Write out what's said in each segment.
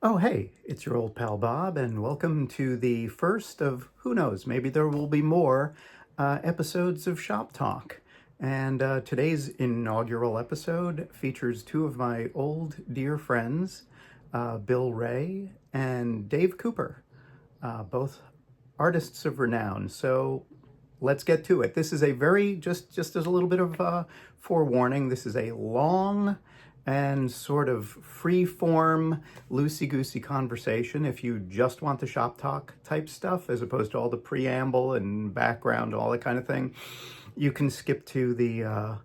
Oh, hey, it's your old pal Bob, and welcome to the first of, who knows, maybe there will be more episodes of Shop Talk. And today's inaugural episode features two of my old dear friends, Bill Wray and Dave Cooper, both artists of renown. So let's get to it. This is a very, just as a little bit of forewarning, this is a long and sort of free form, loosey goosey conversation. If you just want the shop talk type stuff, as opposed to all the preamble and background, all that kind of thing, you can skip to the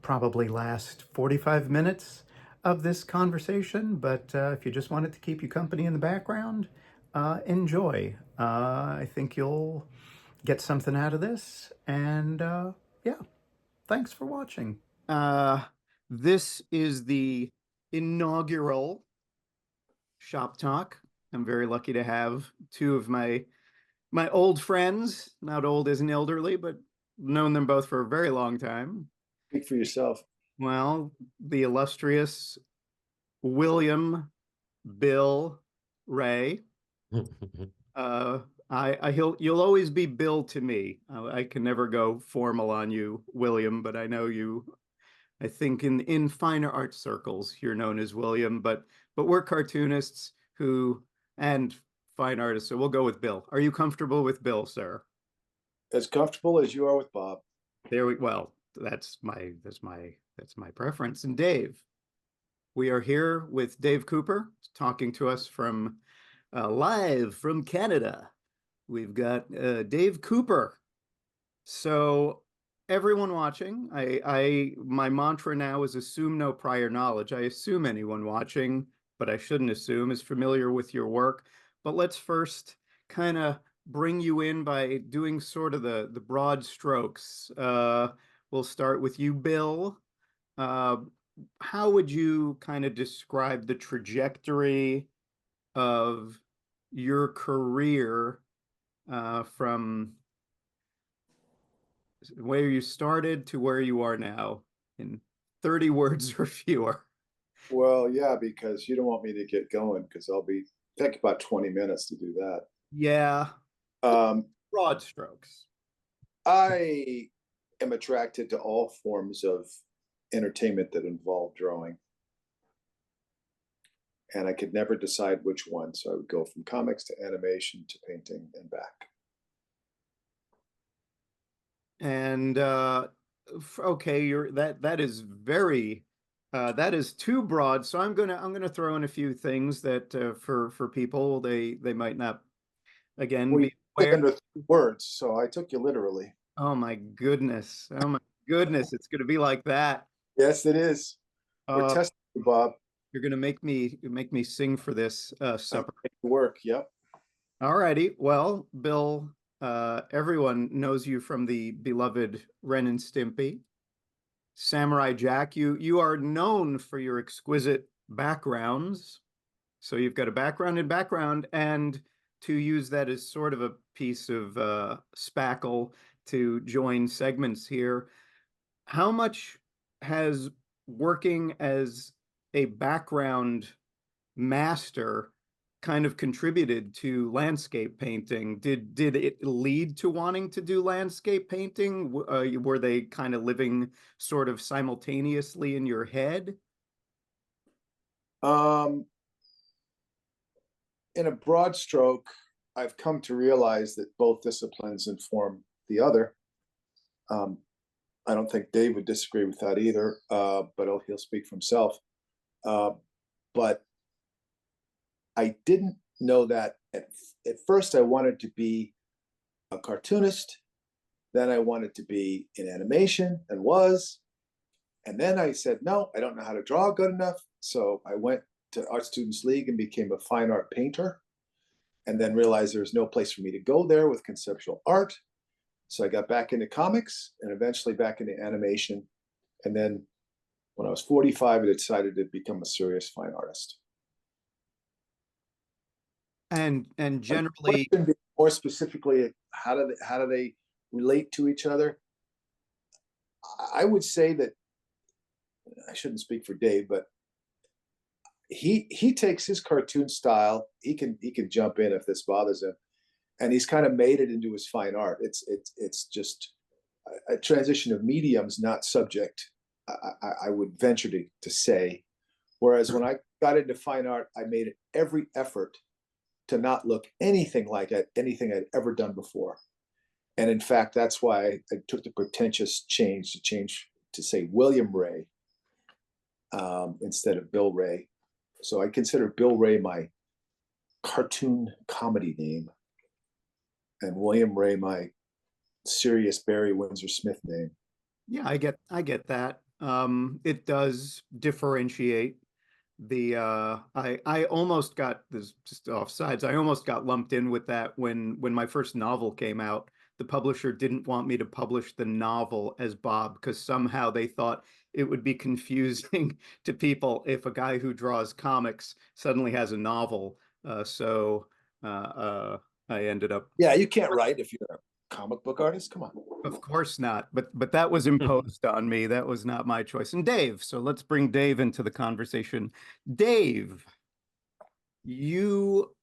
probably last 45 minutes of this conversation. But if you just want it to keep you company in the background, enjoy. I think you'll get something out of this. And yeah, thanks for watching. This is the inaugural Shop Talk. I'm very lucky to have two of my old friends, not old as an elderly, but known them both for a very long time. Speak for yourself. Well, the illustrious William Bill Wray. Uh, you'll always be Bill to me. I can never go formal on you, William, but I know you. I think in finer art circles, you're known as William, but we're cartoonists who and fine artists, so we'll go with Bill. Are you comfortable with Bill, sir? As comfortable as you are with Bob. Well, that's my preference. And Dave, we are here with Dave Cooper talking to us from live from Canada. We've got Dave Cooper. So everyone watching, my mantra now is assume no prior knowledge. I assume anyone watching, but I shouldn't assume is familiar with your work. But let's first kind of bring you in by doing sort of the broad strokes. We'll start with you, Bill. Uh, how would you kind of describe the trajectory of your career from where you started to where you are now in 30 words or fewer? Well, yeah, because you don't want me to get going because I'll be take about 20 minutes to do that. Yeah, Um, broad strokes. I am attracted to all forms of entertainment that involve drawing, and I could never decide which one. So I would go from comics to animation to painting and back. And okay, you're that is very that is too broad. So I'm gonna throw in a few things that for people they might not again We be aware. end with words, so I took you literally. Oh my goodness. Oh my goodness, it's gonna be like that. Yes, it is. We're Uh, testing you, Bob. you're gonna make me sing for this I'm supper. making it work. Yep. All righty. Well, Bill, everyone knows you from the beloved Ren and Stimpy. Samurai Jack, you are known for your exquisite backgrounds. So you've got a background in background, and to use that as sort of a piece of spackle to join segments here, how much has working as a background master kind of contributed to landscape painting? Did it lead to wanting to do landscape painting? Were they kind of living sort of simultaneously in your head? Um, in a broad stroke, I've come to realize that both disciplines inform the other. Um, I don't think Dave would disagree with that either, but he'll speak for himself. Uh, but I didn't know that at first. I wanted to be a cartoonist. Then I wanted to be in animation and was. And then I said, no, I don't know how to draw good enough. So I went to Art Students League and became a fine art painter, and then realized there was no place for me to go there with conceptual art. So I got back into comics and eventually back into animation. And then when I was 45, I decided to become a serious fine artist. And And generally, more specifically, how do they relate to each other? I would say that I shouldn't speak for Dave, but he takes his cartoon style. He can jump in if this bothers him, and he's kind of made it into his fine art. It's just a transition of mediums, not subject. I would venture to say. Whereas when I got into fine art, I made every effort to not look anything like anything I'd ever done before. And in fact, that's why I took the pretentious change to say William Wray instead of Bill Wray. So I consider Bill Wray my cartoon comedy name, and William Wray my serious Barry Windsor Smith name. Yeah, I get that. It does differentiate the I almost got this just offsides. I almost got lumped in with that when my first novel came out. The publisher didn't want me to publish the novel as Bob because somehow they thought it would be confusing to people if a guy who draws comics suddenly has a novel. So I ended up, Yeah, you can't write if you're a comic book artist. Come on. of course not, but that was imposed on me. That was not my choice. And Dave, so let's bring Dave into the conversation. Dave, you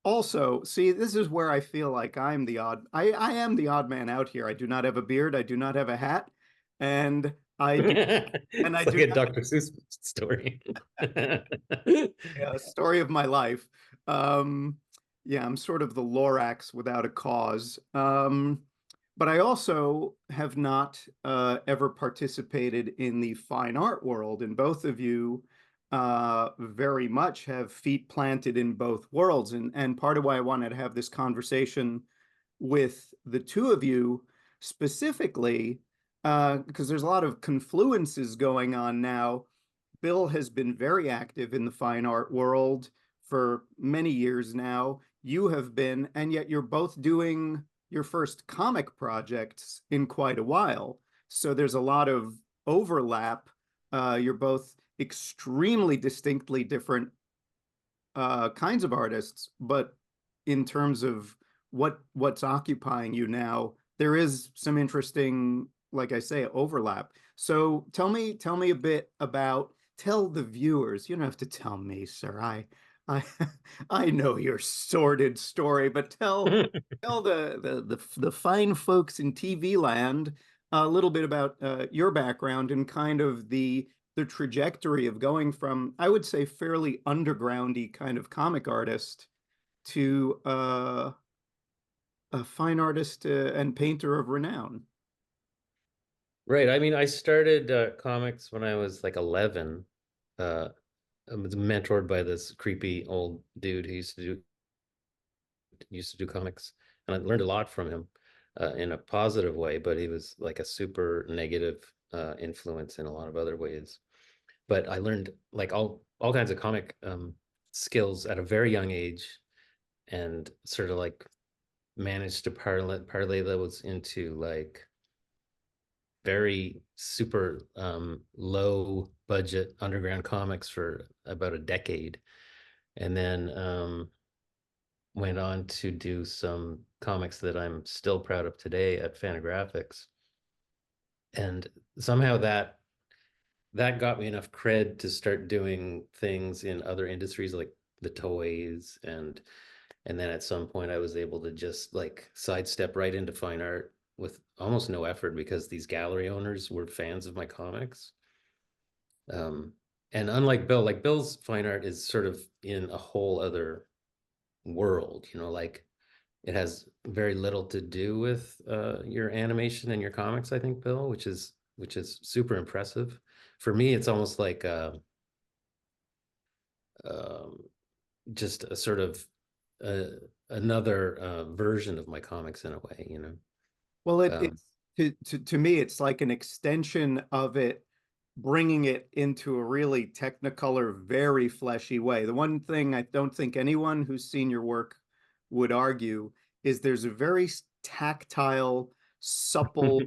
also see, this is where I feel like I am the odd man out here. I do not have a beard, I do not have a hat, and I do and I It's like do a not Dr. Seuss story. a story of my life. Um, yeah, I'm sort of the Lorax without a cause. But I also have not ever participated in the fine art world, and both of you very much have feet planted in both worlds. And part of why I wanted to have this conversation with the two of you specifically, because there's a lot of confluences going on now. Bill has been very active in the fine art world for many years now. You have been, and yet you're both doing your first comic projects in quite a while. So there's a lot of overlap. You're both extremely distinctly different kinds of artists, but in terms of what's occupying you now, there is some interesting, like I say, overlap. So tell me a bit about, tell the viewers. You don't have to tell me, sir. I I know your sordid story, but tell the fine folks in TV land a little bit about your background and kind of the trajectory of going from, I would say, fairly undergroundy kind of comic artist to a fine artist and painter of renown. Right. I mean, I started comics when I was like 11. I was mentored by this creepy old dude who used to do comics, and I learned a lot from him in a positive way, but he was like a super negative influence in a lot of other ways. But I learned like all kinds of comic skills at a very young age, and sort of like managed to parlay those into like very super low budget underground comics for about a decade, and then went on to do some comics that I'm still proud of today at Fantagraphics. And somehow that got me enough cred to start doing things in other industries like the toys, and then at some point I was able to just like sidestep right into fine art with almost no effort because these gallery owners were fans of my comics. And unlike Bill, like Bill's fine art is sort of in a whole other world, like it has very little to do with your animation and your comics, I think, Bill, which is super impressive. For me, it's almost like um, just a sort of another version of my comics in a way. Well, Um, it's to me, it's like an extension of it, bringing it into a really technicolor, very fleshy way. The one thing I don't think anyone who's seen your work would argue is there's a very tactile, supple,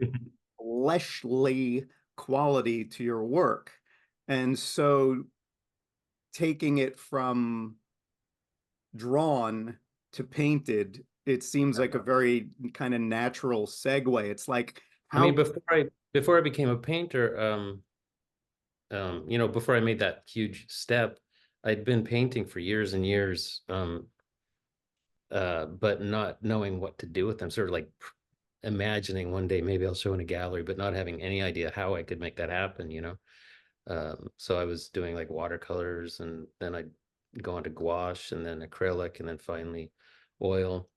fleshly quality to your work. And so taking it from drawn to painted, it seems like a very kind of natural segue. It's like I mean, how before I became a painter, before I made that huge step, I'd been painting for years and years, but not knowing what to do with them, sort of like imagining one day maybe I'll show in a gallery, but not having any idea how I could make that happen, you know? So I was doing like watercolors, and then I'd go on to gouache, and then acrylic, and then finally oil.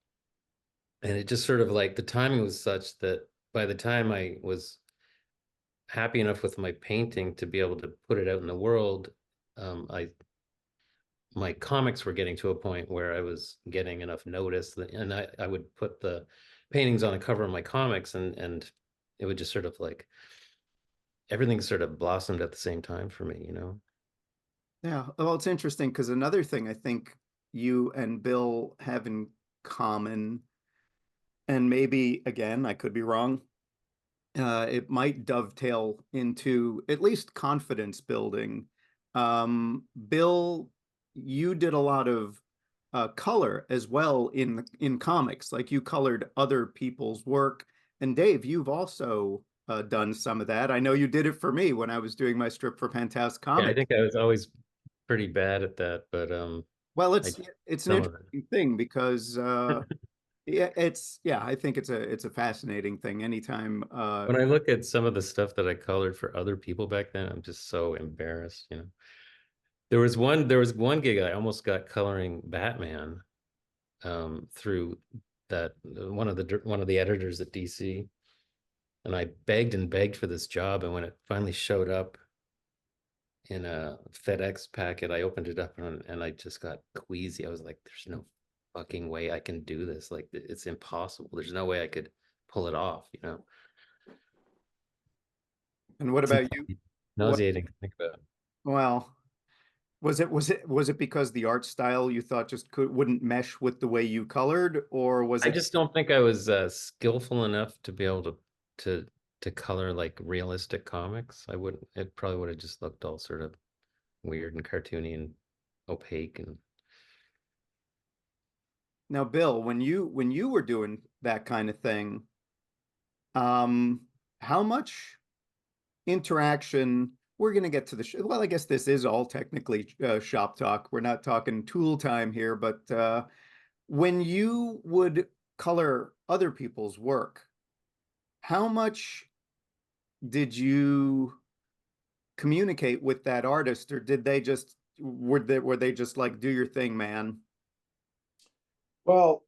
And it just sort of like the timing was such that by the time I was happy enough with my painting to be able to put it out in the world, I my comics were getting to a point where I was getting enough notice that, and I would put the paintings on the cover of my comics, and it would just sort of like everything sort of blossomed at the same time for me, you know? Yeah. Well, it's interesting because another thing I think you and Bill have in common, and maybe again, I could be wrong, it might dovetail into at least confidence building. Bill, you did a lot of color as well in comics, like you colored other people's work. And Dave, you've also done some of that. I know you did it for me when I was doing my strip for Fantastic Yeah, I Comics. think I was always pretty bad at that, but Well, I it's did it's an some of interesting thing because yeah, I think it's a fascinating thing. Anytime when I look at some of the stuff that I colored for other people back then, I'm just so embarrassed, you know. There was one gig I almost got coloring Batman through that one of the editors at DC, and I begged and begged for this job, and when it finally showed up in a FedEx packet, I opened it up, and I just got queasy. I was like, there's no fucking way I can do this. Like it's impossible. There's no way I could pull it off, you know. and what It's about you? What, nauseating to think about. well, was it because the art style you thought just wouldn't mesh with the way you colored, or was I it just don't think I was skillful enough to be able to to color like realistic comics. I wouldn't. It probably would have just looked all sort of weird and cartoony and opaque. And now, Bill, when you were doing that kind of thing, um, how much interaction? We're going to get to the well, I guess this is all technically shop talk. We're not talking tool time here, but when you would color other people's work, how much did you communicate with that artist, or did they just were they just like do your thing, man? Well,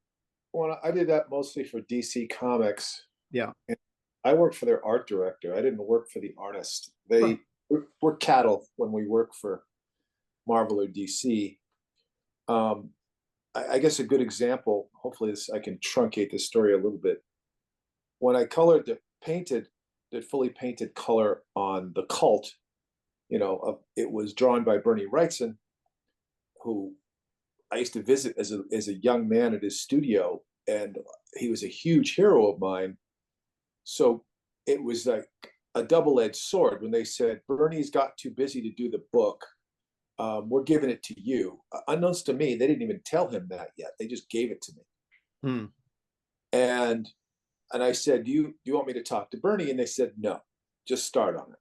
when I did that mostly for DC Comics, Yeah. and I worked for their art director. I didn't work for the artist. Huh. We're cattle when we work for Marvel or DC. Um, I guess a good example, hopefully I can truncate this story a little bit. When I colored the fully painted color on the Cult, it was drawn by Bernie Wrightson, who I used to visit as a young man at his studio, and he was a huge hero of mine. So it was like a double-edged sword when they said Bernie's got too busy to do the book. We're giving it to you. Unknowns to me, they didn't even tell him that yet. They just gave it to me. Hmm. And I said, do you want me to talk to Bernie? And they said, no, just start on it.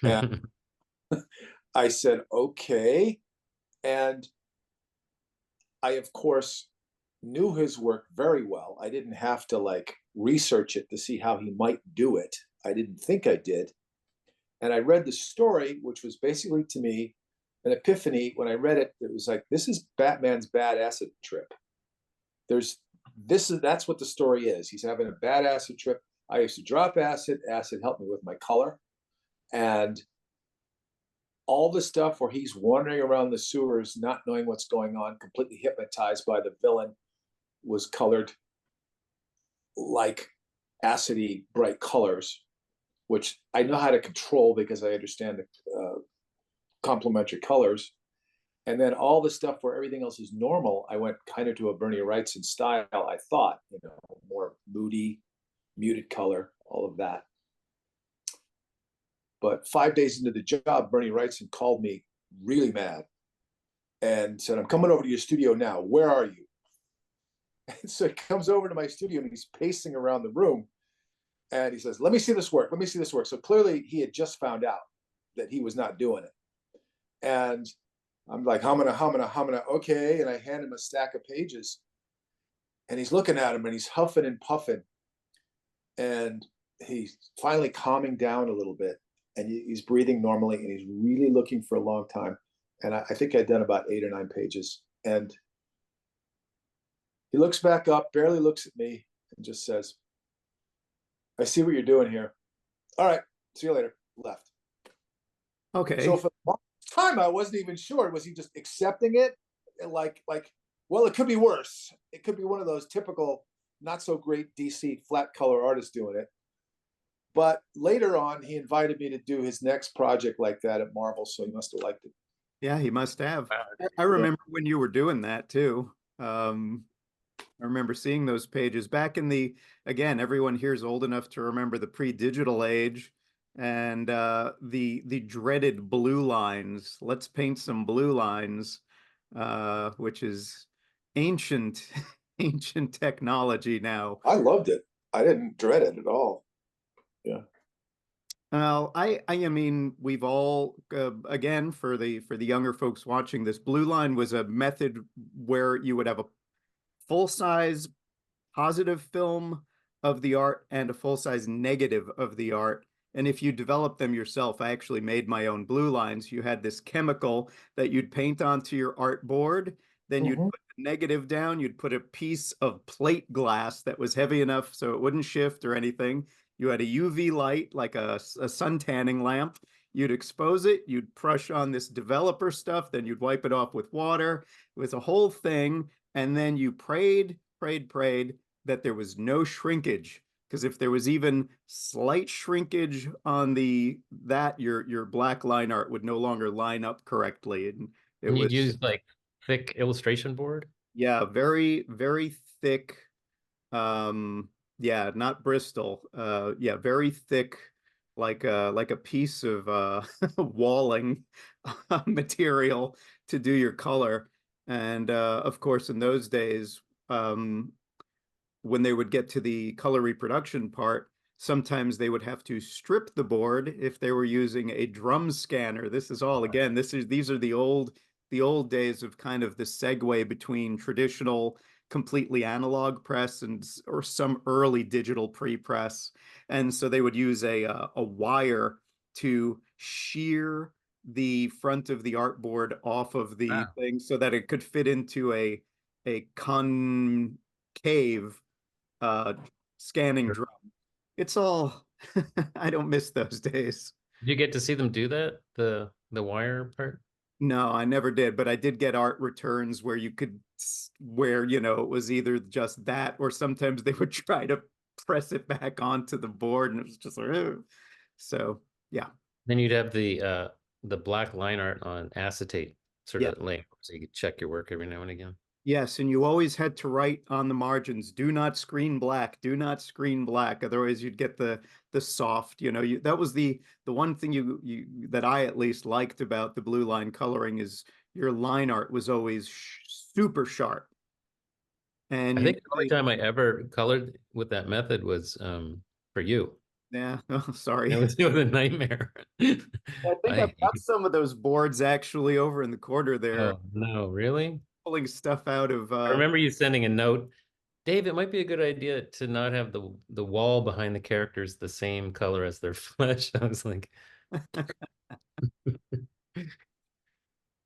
And I said, okay. And I, of course, knew his work very well. I didn't have to like research it to see how he might do it. I didn't think I did. And I read the story, which was basically to me an epiphany. When I read it, it was like, this is Batman's bad acid trip. That's what the story is. He's having a bad acid trip. I used to drop acid. Acid helped me with my color. And all the stuff where he's wandering around the sewers, not knowing what's going on, completely hypnotized by the villain, was colored like acidy bright colors, which I know how to control because I understand the complementary colors. And then all the stuff where everything else is normal, I went kind of to a Bernie Wrightson style. I thought, more moody, muted color, all of that. But 5 days into the job, Bernie Wrightson called me really mad and said, I'm coming over to your studio now. Where are you? And so he comes over to my studio and he's pacing around the room and he says, let me see this work. Let me see this work. So clearly he had just found out that he was not doing it. And I'm like humming, okay. And I hand him a stack of pages, and he's looking at him, and he's huffing and puffing, and he's finally calming down a little bit, and he's breathing normally, and he's really looking for a long time. And I think I'd done about 8 or 9 pages, and he looks back up, barely looks at me, and just says, "I see what you're doing here. All right, see you later." Left. So Okay. for the time, I wasn't even sure. Was he just accepting it? Like, well, it could be worse. It could be one of those typical, not so great DC flat color artists doing it. But later on, he invited me to do his next project like that at Marvel, so he must have liked it. Yeah, he must have. Wow. I Yeah. remember when you were doing that too. I remember seeing those pages back in the, again, everyone here is old enough to remember the pre-digital age and the dreaded blue lines. Let's paint some blue lines, which is ancient, ancient technology now. I loved it. I didn't dread it at all. Yeah. Well, I mean, we've all, again, for the younger folks watching this, blue line was a method where you would have a full-size positive film of the art and a full-size negative of the art. And if you develop them yourself, I actually made my own blue lines. You had this chemical that you'd paint onto your art board, then you'd Mm-hmm. put the negative down, you'd put a piece of plate glass that was heavy enough so it wouldn't shift or anything. You had a UV light, like a sun tanning lamp. You'd expose it, you'd brush on this developer stuff, then you'd wipe it off with water. It was a whole thing. And then you prayed that there was no shrinkage. Because if there was even slight shrinkage on the that your black line art would no longer line up correctly. And it And you'd was, use like thick illustration board. yeah, very, very thick. Yeah, not Bristol. Yeah, very thick, like a piece of walling material to do your color. And of course, in those days, um, when they would get to the color reproduction part, sometimes they would have to strip the board if they were using a drum scanner. This is all, again, these are the old days of kind of the segue between traditional completely analog press and or some early digital pre-press. And so they would use a wire to shear the front of the artboard off of the Wow. thing so that it could fit into a concave uh, scanning Sure. drum. It's all, I don't miss those days. Did you get to see them do that? The wire part? No, I never did, but I did get art returns where you could, where, it was either just that or sometimes they would try to press it back onto the board and it was just like, "Ugh." So, yeah. Then you'd have the black line art on acetate sort Yeah. of laying so you could check your work every now and again. Yes, and you always had to write on the margins, do not screen black, do not screen black. Otherwise you'd get the soft, that was the one thing you that I at least liked about the blue line coloring is your line art was always super sharp. And I you think the knew only time I ever colored with that method was for you. yeah, oh, sorry. That was a nightmare. I think I I've got some of those boards actually over in the corner there, oh no, really? pulling stuff out of I remember you sending a note, Dave, it might be a good idea to not have the wall behind the characters the same color as their flesh. I was like,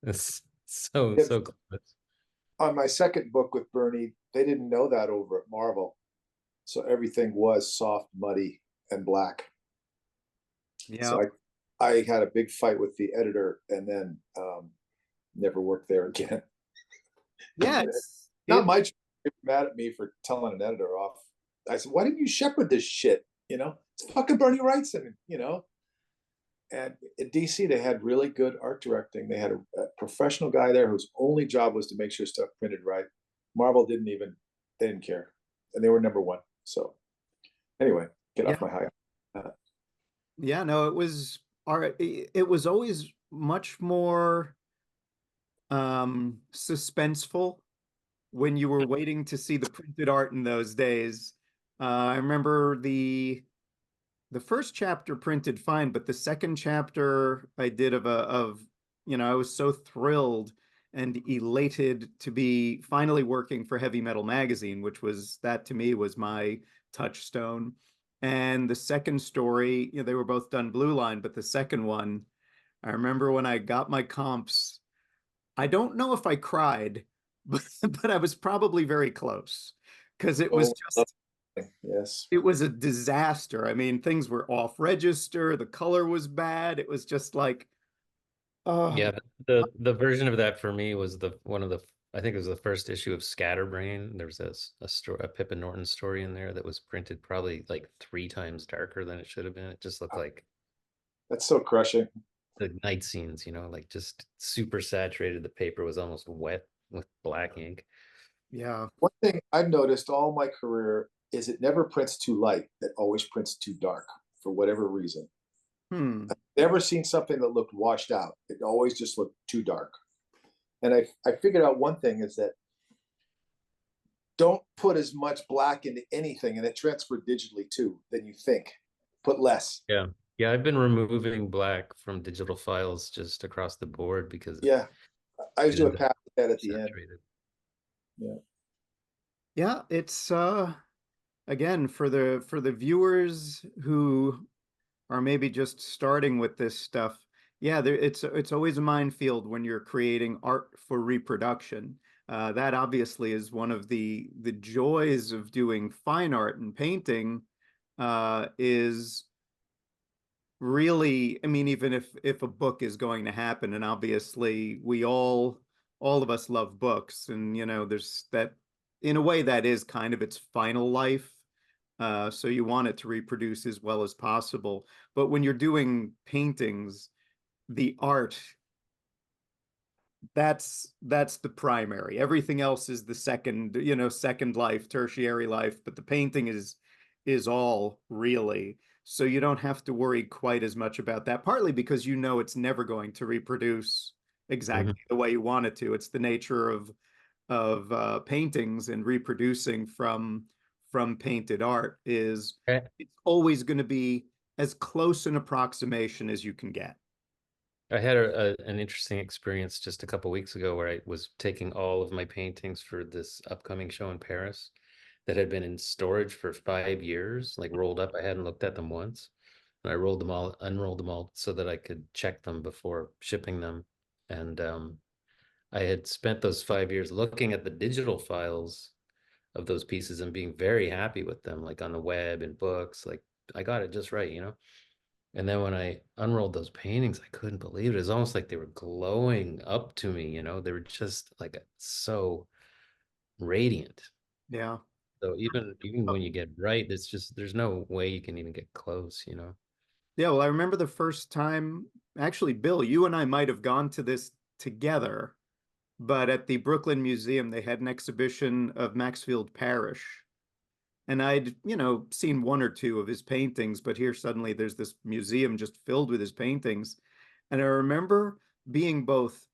that's so close. On my second book with Bernie, they didn't know that over at Marvel, so everything was soft, muddy, and black. yeah. So I had a big fight with the editor, and then never worked there again. Yeah, Not my choice. They were mad at me for telling an editor off. I said, "Why didn't you shepherd this shit? It's fucking Bernie Wrightson, And at DC, they had really good art directing. They had a professional guy there whose only job was to make sure stuff printed right. Marvel they didn't care, and they were number one. So anyway, get yeah. off my high. Yeah, no, it was always much more suspenseful when you were waiting to see the printed art in those days. I remember the first chapter printed fine, but the second chapter I did of I was so thrilled and elated to be finally working for Heavy Metal Magazine, which was that to me was my touchstone. And the second story, they were both done Blue Line, but the second one, I remember when I got my comps, I don't know if I cried, but I was probably very close because it was Oh, just yes. it was a disaster. I mean, things were off register, the color was bad. It was just like, oh, Yeah, the version of that for me was the one of the I think it was the first issue of Scatterbrain. There was a story, a Pippa Norton story in there that was printed probably like 3 times darker than it should have been. It just looked like That's so crushing. the night scenes, like just super saturated. The paper was almost wet with black ink. yeah. One thing I've noticed all my career is it never prints too light. It always prints too dark for whatever reason. Hmm. Never seen something that looked washed out. It always just looked too dark. And I figured out one thing is that don't put as much black into anything, and it transferred digitally too than you think. Put less. Yeah. Yeah, I've been removing black from digital files just across the board because Yeah, I just it do a ends up pass with that at the end. saturated. Yeah. Yeah, it's again for the viewers who are maybe just starting with this stuff. Yeah, it's always a minefield when you're creating art for reproduction. That obviously is one of the joys of doing fine art and painting, is really, I mean, even if a book is going to happen, and obviously we all of us love books, and there's that in a way that is kind of its final life. So you want it to reproduce as well as possible. But when you're doing paintings, the art, that's the primary. Everything else is the second, second life, tertiary life, but the painting is all really. So you don't have to worry quite as much about that, partly because it's never going to reproduce Mhm. exactly the way you want it to. It's the nature of paintings, and reproducing from painted art is I it's always going to be as close an approximation as you can get. I had an interesting experience just a couple weeks ago where I was taking all of my paintings for this upcoming show in Paris that had been in storage for 5 years, like rolled up. I hadn't looked at them once. And I rolled them all, unrolled them all so that I could check them before shipping them. And I had spent those 5 years looking at the digital files of those pieces and being very happy with them, like on the web and books. Like I got it just right. And then when I unrolled those paintings, I couldn't believe it. It was almost like they were glowing up to me. They were just like so radiant. Yeah. So even when you get bright, there's no way you can even get close. Yeah, well, I remember the first time, actually, Bill, you and I might have gone to this together, but at the Brooklyn Museum, they had an exhibition of Maxfield Parrish. And I'd, seen one or two of his paintings, but here suddenly there's this museum just filled with his paintings. And I remember being both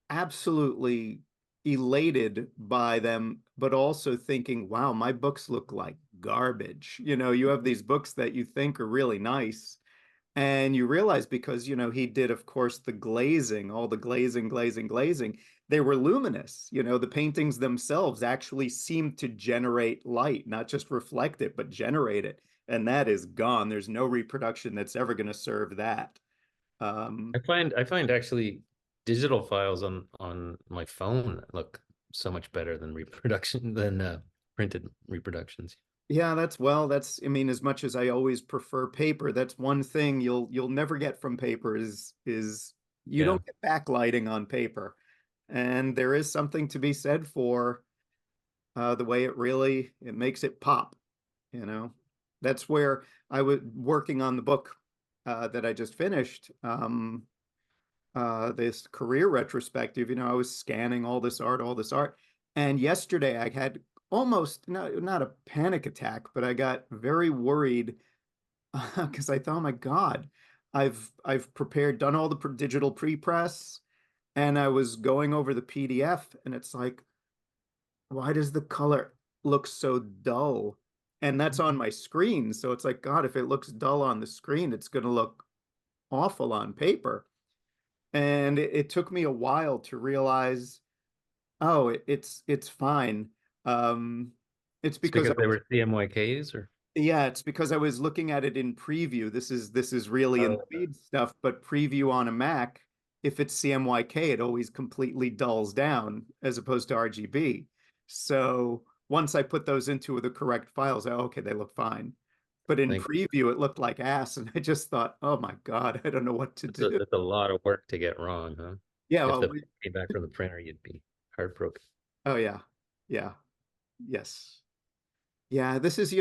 absolutely elated by them, but also thinking, wow, my books look like garbage. You have these books that you think are really nice, and you realize because, he did, of course, the glazing, all the glazing, they were luminous. The paintings themselves actually seemed to generate light, not just reflect it, but generate it. And that is gone. There's no reproduction that's ever going to serve that. Um, I find actually digital files on my phone look so much better than reproduction than printed reproductions. yeah, I mean, as much as I always prefer paper, that's one thing you'll never get from paper is you Yeah. don't get backlighting on paper. And there is something to be said for the way it makes it pop, you know. That's where I was working on the book that I just finished, this career retrospective. I was scanning all this art, and yesterday I had almost not a panic attack, but I got very worried because I thought, oh my God, I've prepared, done all the digital pre-press, and I was going over the PDF, and it's like, why does the color look so dull? And that's on my screen. So it's like, God, if it looks dull on the screen, it's going to look awful on paper. And it took me a while to realize, oh, it's fine. Um, it's It's because because they were CMYKs or yeah, it's because I was looking at it in preview. This is really in the oh, weed stuff, but preview on a Mac, if it's CMYK, it always completely dulls down as opposed to RGB. So once I put those into the correct files, okay, they look fine. But in think preview, it looked like ass, and I just thought, oh my God, I don't know what to do. that's a lot of work to get wrong, huh? Yeah, If well, the came back from the printer, you'd be heartbroken. oh yeah, yeah, yes. Yeah, this is,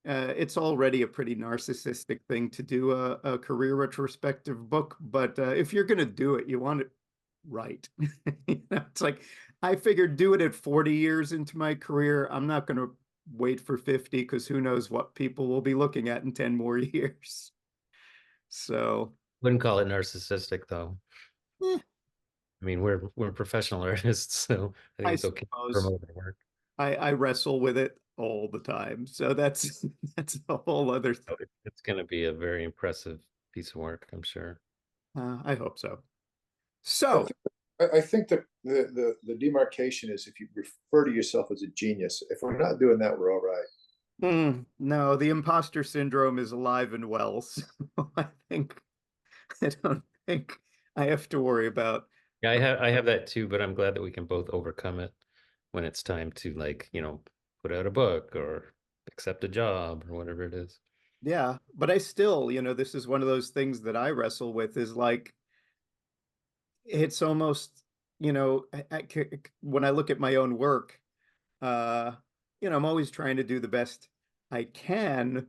it's already a pretty narcissistic thing to do a career retrospective book, but if you're going to do it, you want it right. It's like I figured do it at 40 years into my career. I'm not going to wait for 50 because who knows what people will be looking at in 10 more years. So, Wouldn't call it narcissistic though. eh, I mean, we're professional artists, so I think I it's okay to suppose promote our work. I wrestle with it all the time. So that's that's a whole other So thing. it's going to be a very impressive piece of work, I'm sure. I hope so. I So, think I think that the demarcation is if you refer to yourself as a genius. If we're not doing that, we're all right. No, the imposter syndrome is alive and well. So I don't think I have to worry about. Yeah, I have that too, but I'm glad that we can both overcome it when it's time to like, put out a book or accept a job or whatever it is. Yeah, but I still, this is one of those things that I wrestle with is like it's almost, when I look at my own work, uh, I'm always trying to do the best I can,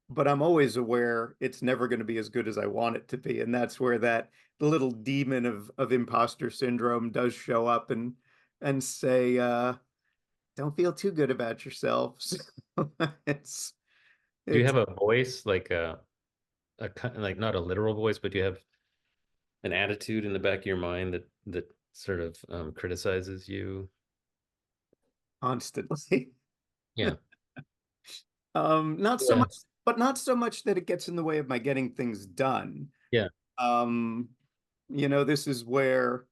but I'm always aware it's never going to be as good as I want it to be. And that's where that the little demon of imposter syndrome does show up and say, don't feel too good about yourself. So it's Do you it's have a voice like like not a literal voice, but do you have an attitude in the back of your mind that sort of criticizes you? constantly. Yeah. Not so Yeah. much, but not so much that it gets in the way of my getting things done. Yeah. Um, this is where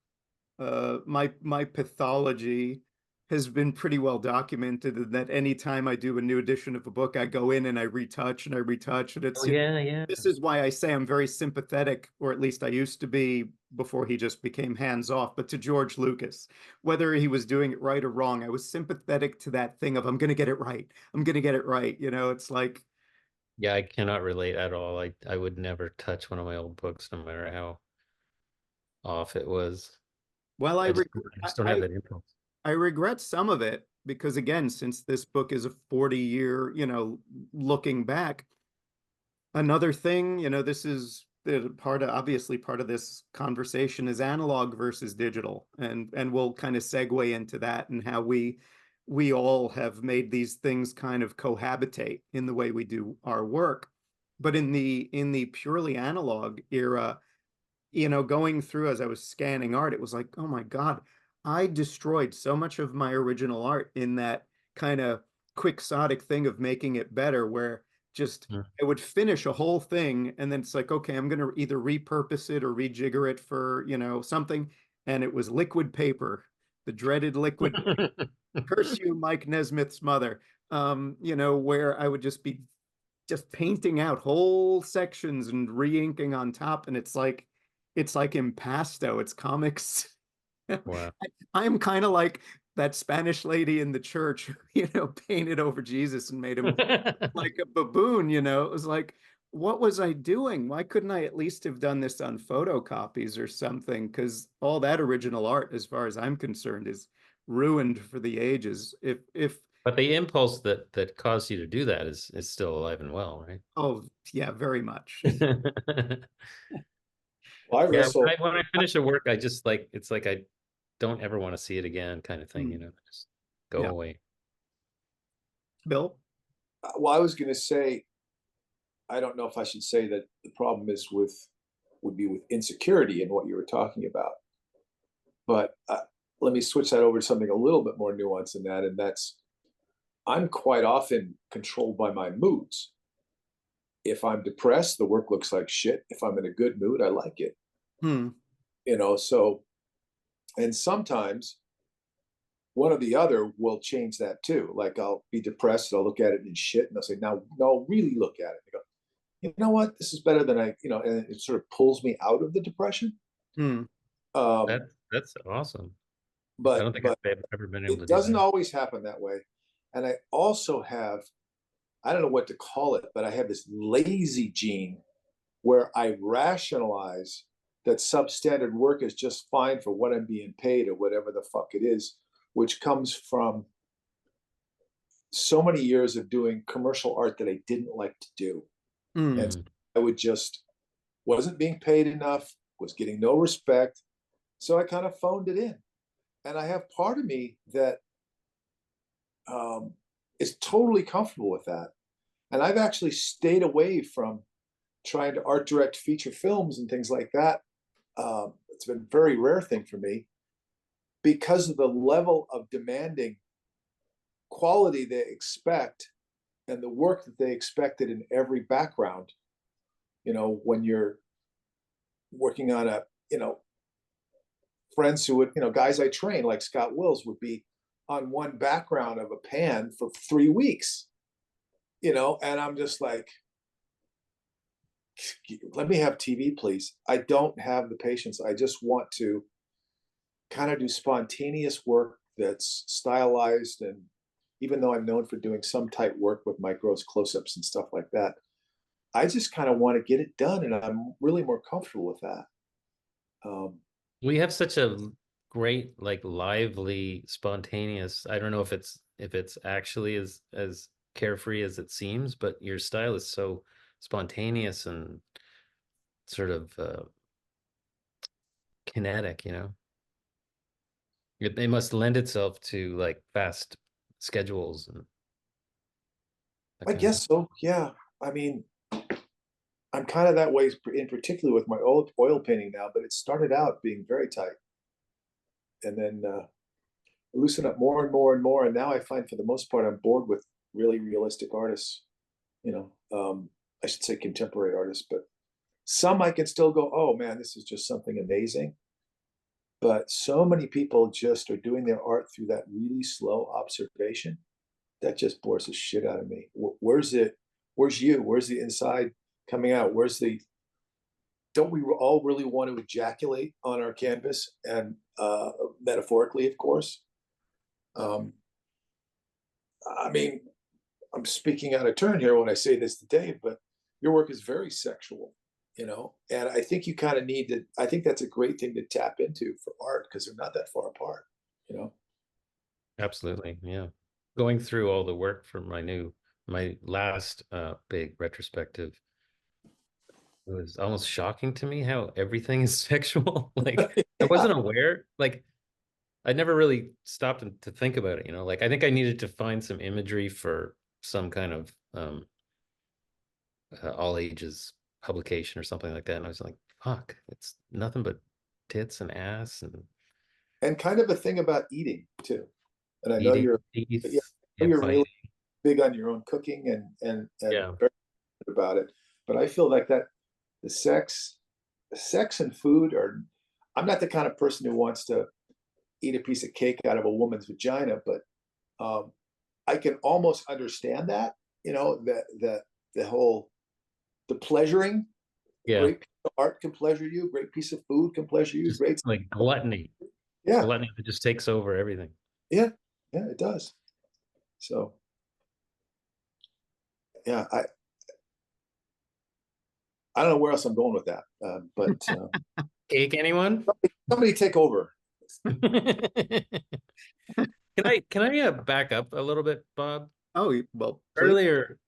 my pathology has been pretty well documented, and that anytime I do a new edition of a book, I go in and I retouch and I retouch, and Oh it's yeah, yeah. this is why I say I'm very sympathetic, or at least I used to be before he just became hands off, but to George Lucas, whether he was doing it right or wrong, I was sympathetic to that thing of I'm going to get it right. I'm going to get it right. It's like, Yeah, I cannot relate at all. I would never touch one of my old books, no matter how off it was. well, I just don't have that impulse. I regret some of it because again, since this book is a 40-year, looking back, another thing, this is the part of obviously part of this conversation is analog versus digital, and we'll kind of segue into that and how we all have made these things kind of cohabitate in the way we do our work. But in the purely analog era, going through as I was scanning art, it was like, oh my God, I destroyed so much of my original art in that kind of quixotic thing of making it better, where just Mm. I would finish a whole thing and then it's like, okay, I'm going to either repurpose it or rejigger it for, something. And it was liquid paper, the dreaded liquid. Curse you, Mike Nesmith's mother. Where I would just be just painting out whole sections and re-inking on top, and it's like impasto, it's comics. Wow. I'm kind of like that Spanish lady in the church, painted over Jesus and made him like a baboon. It was like, what was I doing? Why couldn't I at least have done this on photocopies or something? Because all that original art, as far as I'm concerned, is ruined for the ages. If But the impulse that caused you to do that is still alive and well, right? Oh yeah, very much. Well, I Yeah, when wrestle. I finish a work, I just like it's like I don't ever want to see it again, kind of thing, Mm, just go yeah, away. Bill. Well, I was going to say, I don't know if I should say that the problem is would be with insecurity in what you were talking about. But let me switch that over to something a little bit more nuanced than that, and that's I'm quite often controlled by my moods. If I'm depressed, the work looks like shit. If I'm in a good mood, I like it. Hmm. So, and sometimes one or the other will change that too. Like I'll be depressed, I'll look at it and shit, and I'll say, now, no, really look at it. They go, you know what? This is better than and it sort of pulls me out of the depression. Hmm. Um, That's awesome. I but don't think I've ever been able to it do doesn't that. always happen that way. And I also have, I don't know what to call it, but I have this lazy gene where I rationalize that substandard work is just fine for what I'm being paid or whatever the fuck it is, which comes from so many years of doing commercial art that I didn't like to do. Hmm. And I would just wasn't being paid enough, was getting no respect. So I kind of phoned it in. And I have part of me that is totally comfortable with that. And I've actually stayed away from trying to art direct feature films and things like that. It's been a very rare thing for me because of the level of demanding quality they expect and the work that they expected in every background. When you're working on friends who would, guys I train like Scott Wills would be on one background of a pan for 3 weeks, and I'm just like, let me have TV, please. I don't have the patience. I just want to kind of do spontaneous work that's stylized. And even though I'm known for doing some tight work with micros, close-ups and stuff like that, I just kind of want to get it done. And I'm really more comfortable with that. We have such a great, like lively, spontaneous. I don't know if it's actually as carefree as it seems, but your style is so spontaneous and sort of kinetic, It must lend itself to like fast schedules and that I kind of thing. guess so. Yeah. I mean, I'm kind of that way in particular with my oil painting now, but it started out being very tight and then loosen up more and more and more. And now I find for the most part, I'm bored with really realistic artists, I should say contemporary artists, but some I can still go, oh man, this is just something amazing. But so many people just are doing their art through that really slow observation that just bores the shit out of me. Where's it? Where's you? Where's the inside coming out? Don't we all really want to ejaculate on our canvas and metaphorically, of course? Um, I mean, I'm speaking out of turn here when I say this to Dave, but your work is very sexual, and I think you kind of need to, I think that's a great thing to tap into for art because they're not that far apart, you know? Absolutely, yeah. Going through all the work from my last big retrospective, it was almost shocking to me how everything is sexual. Like I Yeah. wasn't aware, like I never really stopped to think about it, Like I think I needed to find some imagery for some kind of all ages publication or something like that. And I was like, fuck, it's nothing but tits and ass and And kind of a thing about eating too. And I know eating you're, yeah, teeth, I know you're fighting. really big on your own cooking and Yeah. very good about it. But I feel like that the sex and food are, I'm not the kind of person who wants to eat a piece of cake out of a woman's vagina, but I can almost understand that, that the whole, the pleasuring, Yeah. great piece of art can pleasure you, great piece of food can pleasure you, Just great, like gluttony. yeah, Gluttony that just takes over everything. yeah, yeah, it does. So yeah, I don't know where else I'm going with that, but Cake, anyone? somebody take over. Can I back up a little bit, Bob? Oh, well, please. Earlier,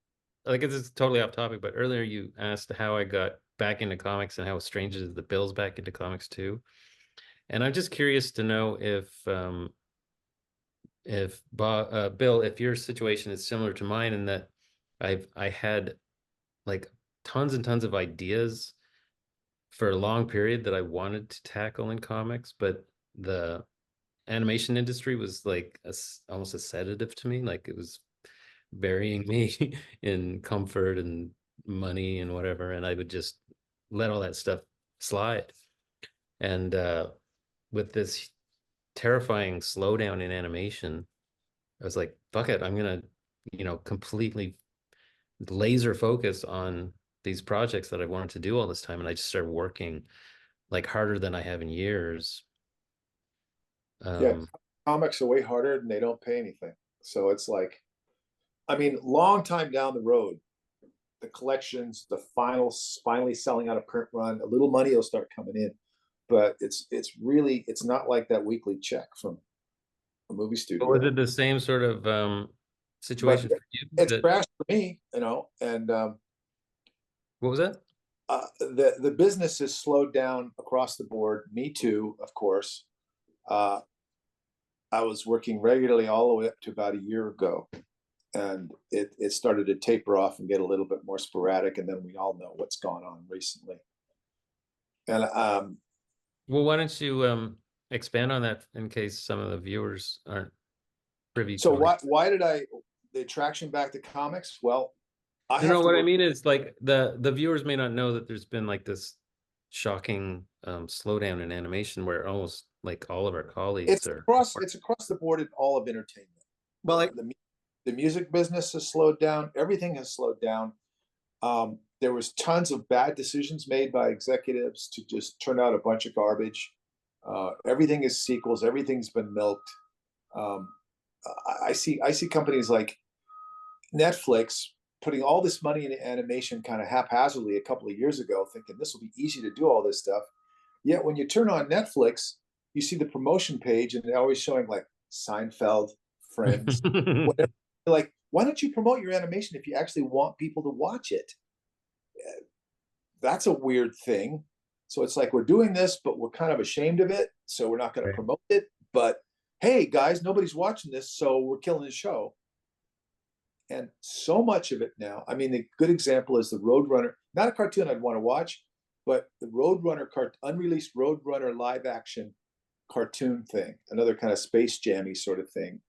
like this is totally off topic, but earlier you asked how I got back into comics and how strange it is that Bill's back into comics too. And I'm just curious to know if Bill, if your situation is similar to mine in that I had like tons and tons of ideas for a long period that I wanted to tackle in comics, but the animation industry was like almost a sedative to me. Like it was burying me in comfort and money and whatever, and I would just let all that stuff slide. And with this terrifying slowdown in animation, I was like, fuck it, I'm gonna, completely laser focus on these projects that I wanted to do all this time. And I just started working like harder than I have in years. Yeah, Um, comics are way harder and they don't pay anything. So it's like, I mean, long time down the road, the collections, finally selling out a print run, a little money will start coming in. But it's not like that weekly check from a movie but was studio. it the same sort of But situation for you it's that, crashed for me, you know, and what was that? the business has slowed down across the board. Me too, of course. Uh, I was working regularly all the way up to about a year ago, and it started to taper off and get a little bit more sporadic. And then we all know what's gone on recently. And Well, why don't you expand on that in case some of the viewers aren't privy so to it? why did I the attraction back to comics? Well, I No, have no, to what I work. mean is like the viewers may not know that there's been like this shocking slowdown in animation where almost like all of our colleagues are. It's across the board in all of entertainment. Well, The music business has slowed down. Everything has slowed down. There was tons of bad decisions made by executives to just turn out a bunch of garbage. Everything is sequels. Everything's been milked. Um, I see companies like Netflix putting all this money into animation kind of haphazardly a couple of years ago, thinking this will be easy to do all this stuff. Yet when you turn on Netflix, you see the promotion page and they're always showing like Seinfeld, Friends, whatever. Like, why don't you promote your animation if you actually want people to watch it? That's a weird thing. So it's like we're doing this, but we're kind of ashamed of it. So we're not going to Right. promote it. But hey, guys, nobody's watching this. So we're killing the show. And so much of it now, I mean, a good example is the Roadrunner, not a cartoon I'd want to watch, but the unreleased Roadrunner live action cartoon thing, another kind of space jammy sort of thing.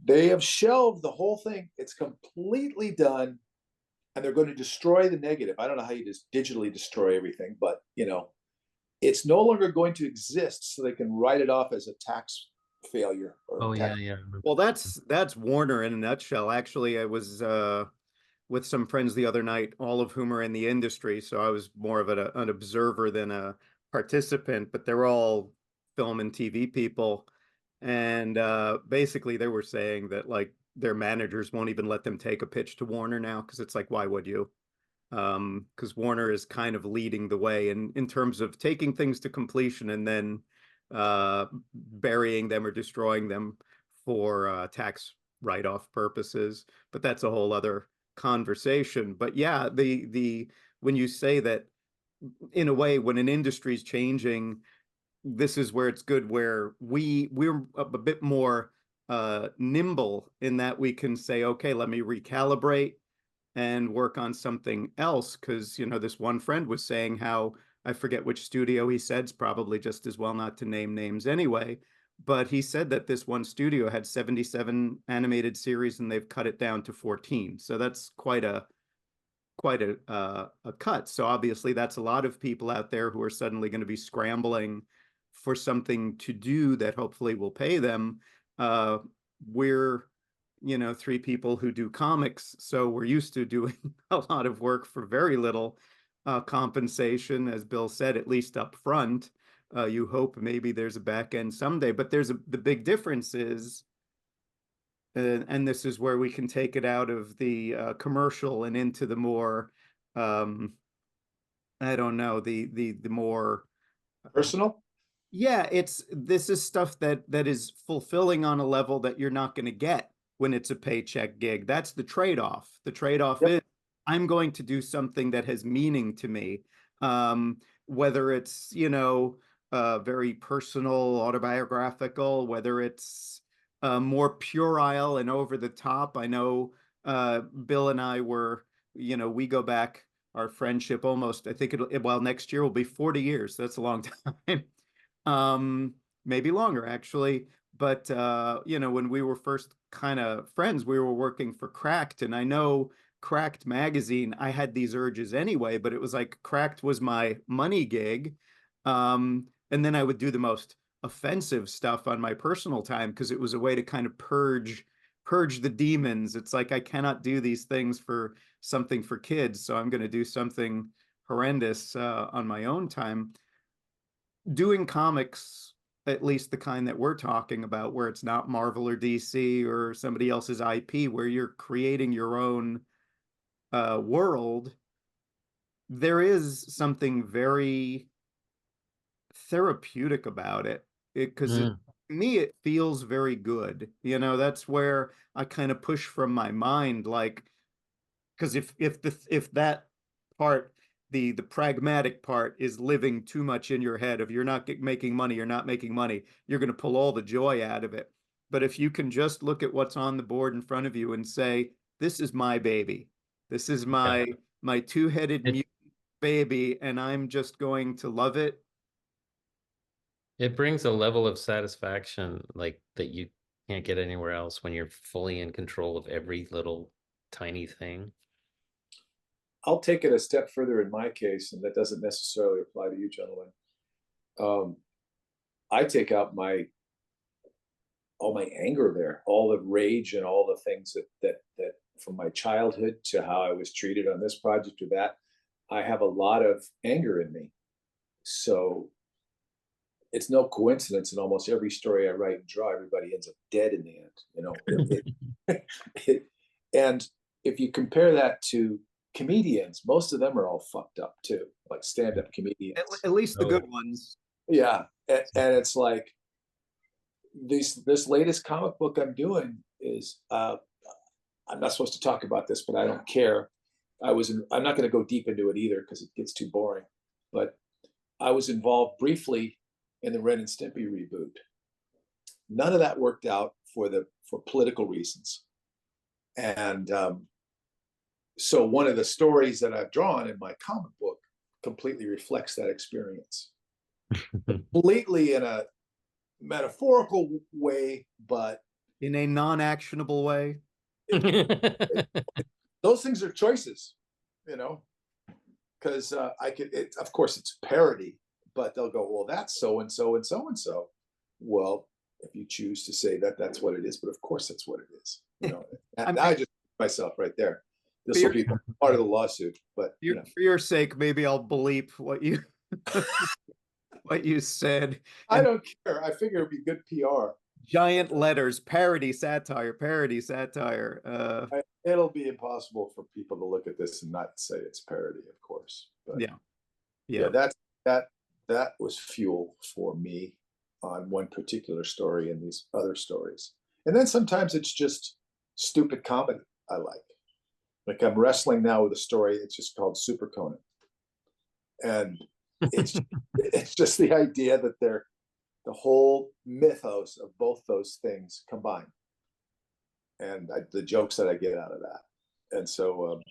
They have shelved the whole thing. It's completely done, and they're going to destroy the negative. I don't know how you just digitally destroy everything, but it's no longer going to exist, so they can write it off as a tax failure or Oh yeah, tax. yeah. I remember. well, that's Warner in a nutshell. Actually, I was with some friends the other night, all of whom are in the industry, so I was more of an observer than a participant. But they're all film and TV people, and basically they were saying that like their managers won't even let them take a pitch to Warner now because it's like, why would you? Because Warner is kind of leading the way in terms of taking things to completion and then burying them or destroying them for tax write-off purposes. But that's a whole other conversation. But yeah, the when you say that in a way, when an industry is changing, this is where it's good, where we're a bit more nimble in that we can say, okay, let me recalibrate and work on something else. Because, this one friend was saying how, I forget which studio he said, it's probably just as well not to name names anyway. But he said that this one studio had 77 animated series and they've cut it down to 14. So that's quite a cut. So obviously that's a lot of people out there who are suddenly going to be scrambling for something to do that hopefully will pay them. We're three people who do comics, so we're used to doing a lot of work for very little compensation, as Bill said, at least up front. You hope maybe there's a back end someday, but the big difference is, and this is where we can take it out of the commercial and into the more, I don't know, the more, uh, Personal. yeah, this is stuff that is fulfilling on a level that you're not going to get when it's a paycheck gig. That's the trade-off. The trade-off Yep. is I'm going to do something that has meaning to me. Whether it's, very personal, autobiographical, whether it's more puerile and over the top. I know Bill and I were, we go back our friendship almost, I think well, next year will be 40 years. That's a long time. um, Maybe longer actually. But when we were first kind of friends, we were working for Cracked, and I know Cracked magazine, I had these urges anyway, but it was like Cracked was my money gig. And then I would do the most offensive stuff on my personal time because it was a way to kind of purge the demons. It's like I cannot do these things for something for kids, so I'm going to do something horrendous on my own time. Doing comics, at least the kind that we're talking about, where it's not Marvel or DC or somebody else's IP, where you're creating your own world, there is something very therapeutic about it. Because Mm. me, it feels very good. You know, that's where I kind of push from my mind, like, because if that part, the pragmatic part is living too much in your head, if you're not making money, you're not making money, you're going to pull all the joy out of it. But if you can just look at what's on the board in front of you and say, this is my baby, this is Yeah. my two-headed It mutant baby, and I'm just going to love it. it brings a level of satisfaction like that you can't get anywhere else when you're fully in control of every little tiny thing. I'll take it a step further in my case, and that doesn't necessarily apply to you, gentlemen. Um, I take out all my anger there, all the rage and all the things that from my childhood to how I was treated on this project or that. I have a lot of anger in me. So it's no coincidence in almost every story I write and draw, everybody ends up dead in the end. You know, and if you compare that to comedians, most of them are all fucked up too, like stand-up comedians. At least the good Oh, ones. Yeah, and it's like this latest comic book I'm doing is I'm not supposed to talk about this, but I don't care. I'm not going to go deep into it either because it gets too boring. But I was involved briefly in the Ren and Stimpy reboot. None of that worked out for political reasons, and so one of the stories that I've drawn in my comic book completely reflects that experience, completely in a metaphorical way, but In a non-actionable way. those things are choices, you know, because I could, of course, it's parody, but they'll go, well, that's so and so and so and so. Well, if you choose to say that, that's what it is. But of course, that's what it is. You know, I just myself right there. This will be part of the lawsuit, but you know, for your sake, maybe I'll bleep what you what you said I and don't care. I figure it'd be good PR. giant letters, parody satire, parody satire. It'll be impossible for people to look at this and not say it's parody, of course. But Yeah, yeah, yeah. that was fuel for me on one particular story and these other stories. And then sometimes it's just stupid comedy I like. Like I'm wrestling now with a story. It's just called Super Conan, and it's just the idea that they're the whole mythos of both those things combined, and the jokes that I get out of that. And so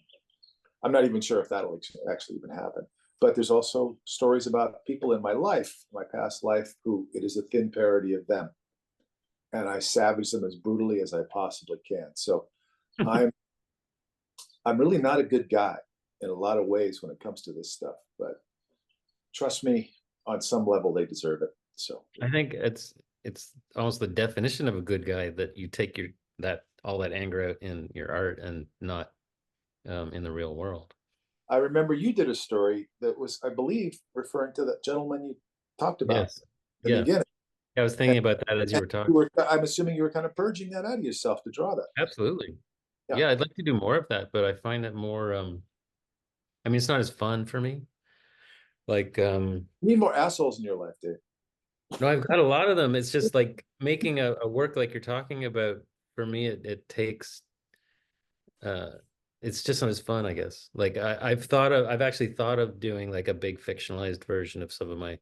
I'm not even sure if that'll actually even happen. But there's also stories about people in my life, my past life, who it is a thin parody of them, and I savage them as brutally as I possibly can. So I'm I'm really not a good guy in a lot of ways when it comes to this stuff, but trust me, on some level they deserve it. So I think it's almost the definition of a good guy that you take your that all that anger out in your art and not in the real world. I remember you did a story that was, I believe, referring to that gentleman you talked about Yes. in the Yeah. beginning. I was And, thinking about that as you and were talking. I'm assuming you were kind of purging that out of yourself to draw that. Absolutely. Yeah. Yeah, I'd like to do more of that, but I find it more I mean it's not as fun for me. Like You need more assholes in your life, Dave. no, I've got a lot of them. It's just like making a work like you're talking about for me it takes uh it's just not as fun, I guess. Like I've actually thought of doing like a big fictionalized version of some of my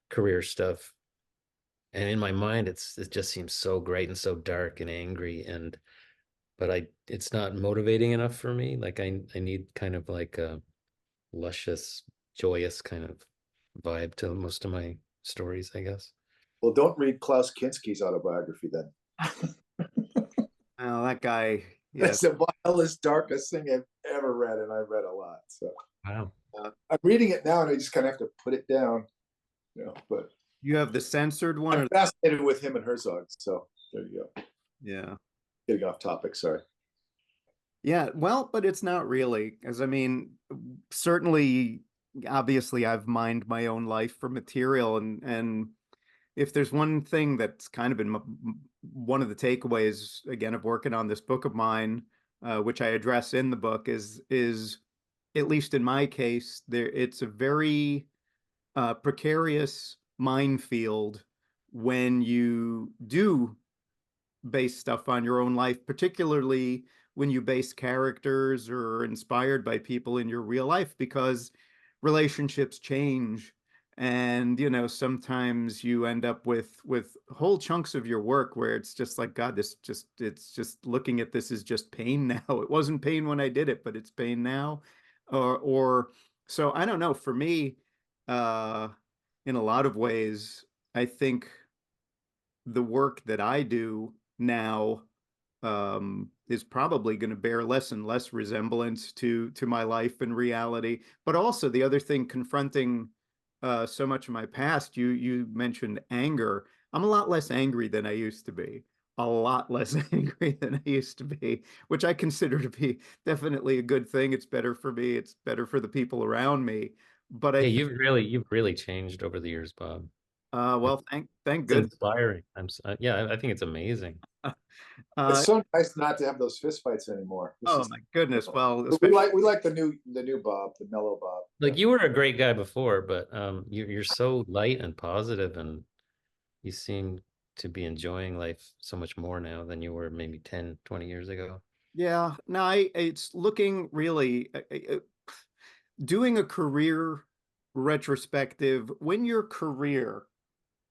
career stuff. And in my mind it just seems so great and so dark and angry and but it's not motivating enough for me. Like I need kind of like a luscious, joyous kind of vibe to most of my stories, I guess. Well, don't read Klaus Kinski's autobiography then. Oh, that guy. That's Yes. the vilest, darkest thing I've ever read, and I've read a lot. So Wow. I'm reading it now, and I just kind of have to put it down But You have the censored one, I'm or fascinated with him and Herzog. So there you go. yeah. Getting off topic. Sorry. Yeah, well, but it's not really, because I mean, certainly, obviously, I've mined my own life for material, and if there's one thing that's kind of been one of the takeaways again of working on this book of mine, which I address in the book, is at least in my case, there it's a very precarious minefield when you do base stuff on your own life, particularly when you base characters or are inspired by people in your real life, because relationships change. And, sometimes you end up with whole chunks of your work where it's just like, God, it's just looking at this is just pain now. It wasn't pain when I did it, but it's pain now. Or so I don't know. For me, uh, in a lot of ways, I think the work that I do now is probably going to bear less and less resemblance to my life and reality. But also the other thing confronting so much of my past, you mentioned anger. I'm a lot less angry than I used to be. A lot less angry than I used to be, which I consider to be definitely a good thing. It's better for me. It's better for the people around me. But I Yeah, think, you've really changed over the years, Bob. well, thank It's goodness. inspiring. Yeah, I think it's amazing. It's Uh, so nice not to have those fistfights anymore. This oh is my goodness. Well, we especially. like the new Bob, the mellow Bob. Like you were a great guy before, but you're so light and positive, and you seem to be enjoying life so much more now than you were maybe 10, 20 years ago. Yeah, no, it's looking really doing a career retrospective when your career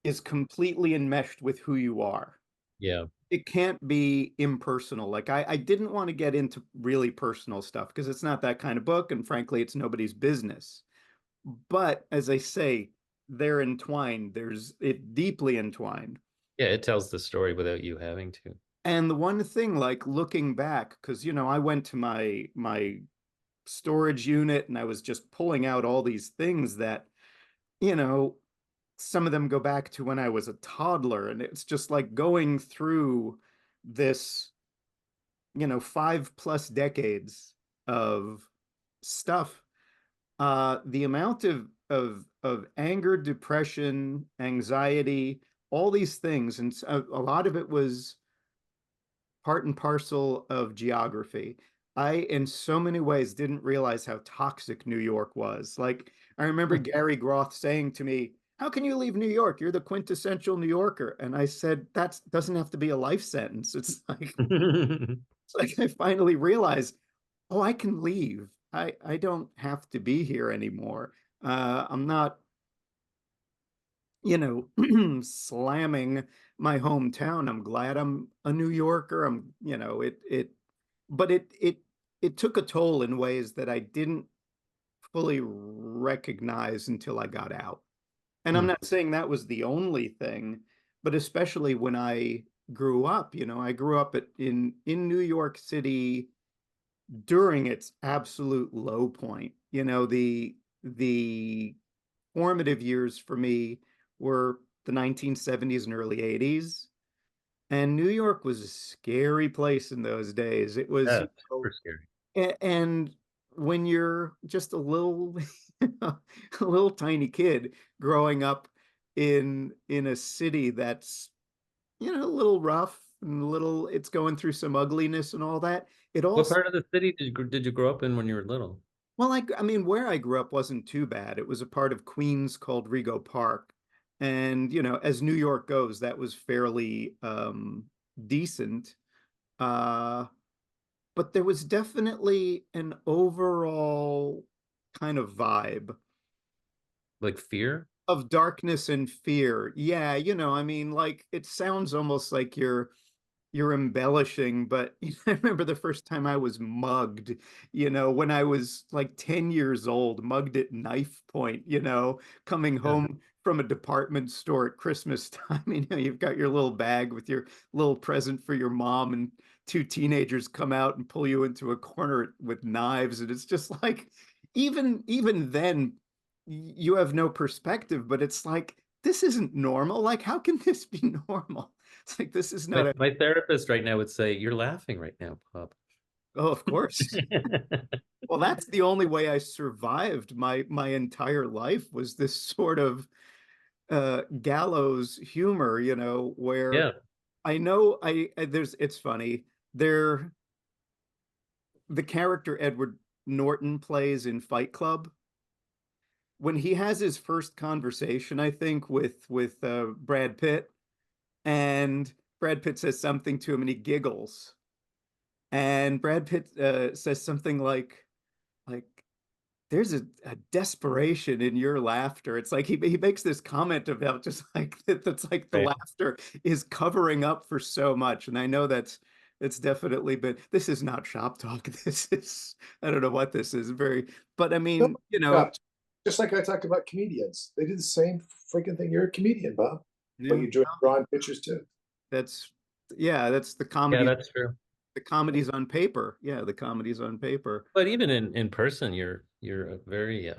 is completely enmeshed with who you are. Yeah. It can't be impersonal. Like I didn't want to get into really personal stuff because it's not that kind of book, and frankly, it's nobody's business. But as I say, they're entwined. There's it deeply entwined. Yeah, it tells the story without you having to. And the one thing, like looking back, because I went to my storage unit and I was just pulling out all these things that, you know, some of them go back to when I was a toddler. And it's just like going through this, 5+ decades of stuff. The amount of anger, depression, anxiety, all these things, and a lot of it was part and parcel of geography. I, in so many ways, didn't realize how toxic New York was. Like, I remember Gary Groth saying to me, "How can you leave New York? You're the quintessential New Yorker." And I said, "That doesn't have to be a life sentence." It's like I finally realized, oh, I can leave. I don't have to be here anymore. I'm not, slamming my hometown. I'm glad I'm a New Yorker. But it took a toll in ways that I didn't fully recognize until I got out. And I'm Hmm. not saying that was the only thing, but especially when I grew up, I grew up in New York City during its absolute low point. The formative years for me were the 1970s and early 80s. And New York was a scary place in those days. It was, Yeah, super scary. and when you're just a little, a little tiny kid growing up in a city that's, a little rough and it's going through some ugliness and all that. It What also part of the city did you grow up in when you were little? Well, I mean, where I grew up wasn't too bad. It was a part of Queens called Rego Park. And, as New York goes, that was fairly decent. Uh, but there was definitely an overall kind of vibe Like fear? of darkness and fear. Yeah, I mean, like it sounds almost like you're embellishing, but I remember the first time I was mugged, when I was like 10 years old, mugged at knife point, coming Yeah. home from a department store at Christmas time. You've got your little bag with your little present for your mom, and two teenagers come out and pull you into a corner with knives. And it's just like, even then, you have no perspective, but it's like, this isn't normal. Like, how can this be normal? It's like, this is not My a, my therapist right now would say, "You're laughing right now, Bob." oh, of course. Well, that's the only way I survived my entire life was this sort of gallows humor, where Yeah. I know there's it's funny. There the character Edward Norton plays in Fight Club, when he has his first conversation, I think, with Brad Pitt, and Brad Pitt says something to him and he giggles. And Brad Pitt says something like there's a desperation in your laughter. It's like he makes this comment about just like that's like the Right. laughter is covering up for so much. And I know that's definitely been this is not shop talk. This is I don't know what this is. Very, but I No, mean, yeah, just like I talked about comedians, they do the same freaking thing. You're a comedian, Bob, but yeah, you draw drawing pictures too. that's yeah, that's Yeah, that's true. the comedies on paper. Yeah, the comedies on paper. But even in person, you're a very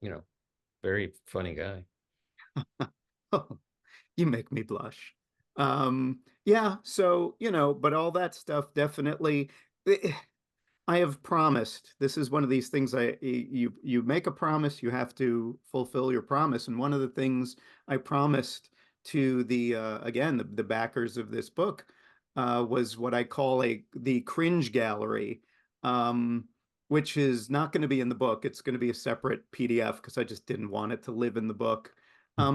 you know, very funny guy. You make me blush. Yeah, so, but all that stuff definitely I have promised. This is one of these things you make a promise, you have to fulfill your promise. And one of the things I promised to the again the backers of this book was what I call a the cringe gallery, um, which is not going to be in the book. It's going to be a separate PDF because I just didn't want it to live in the book.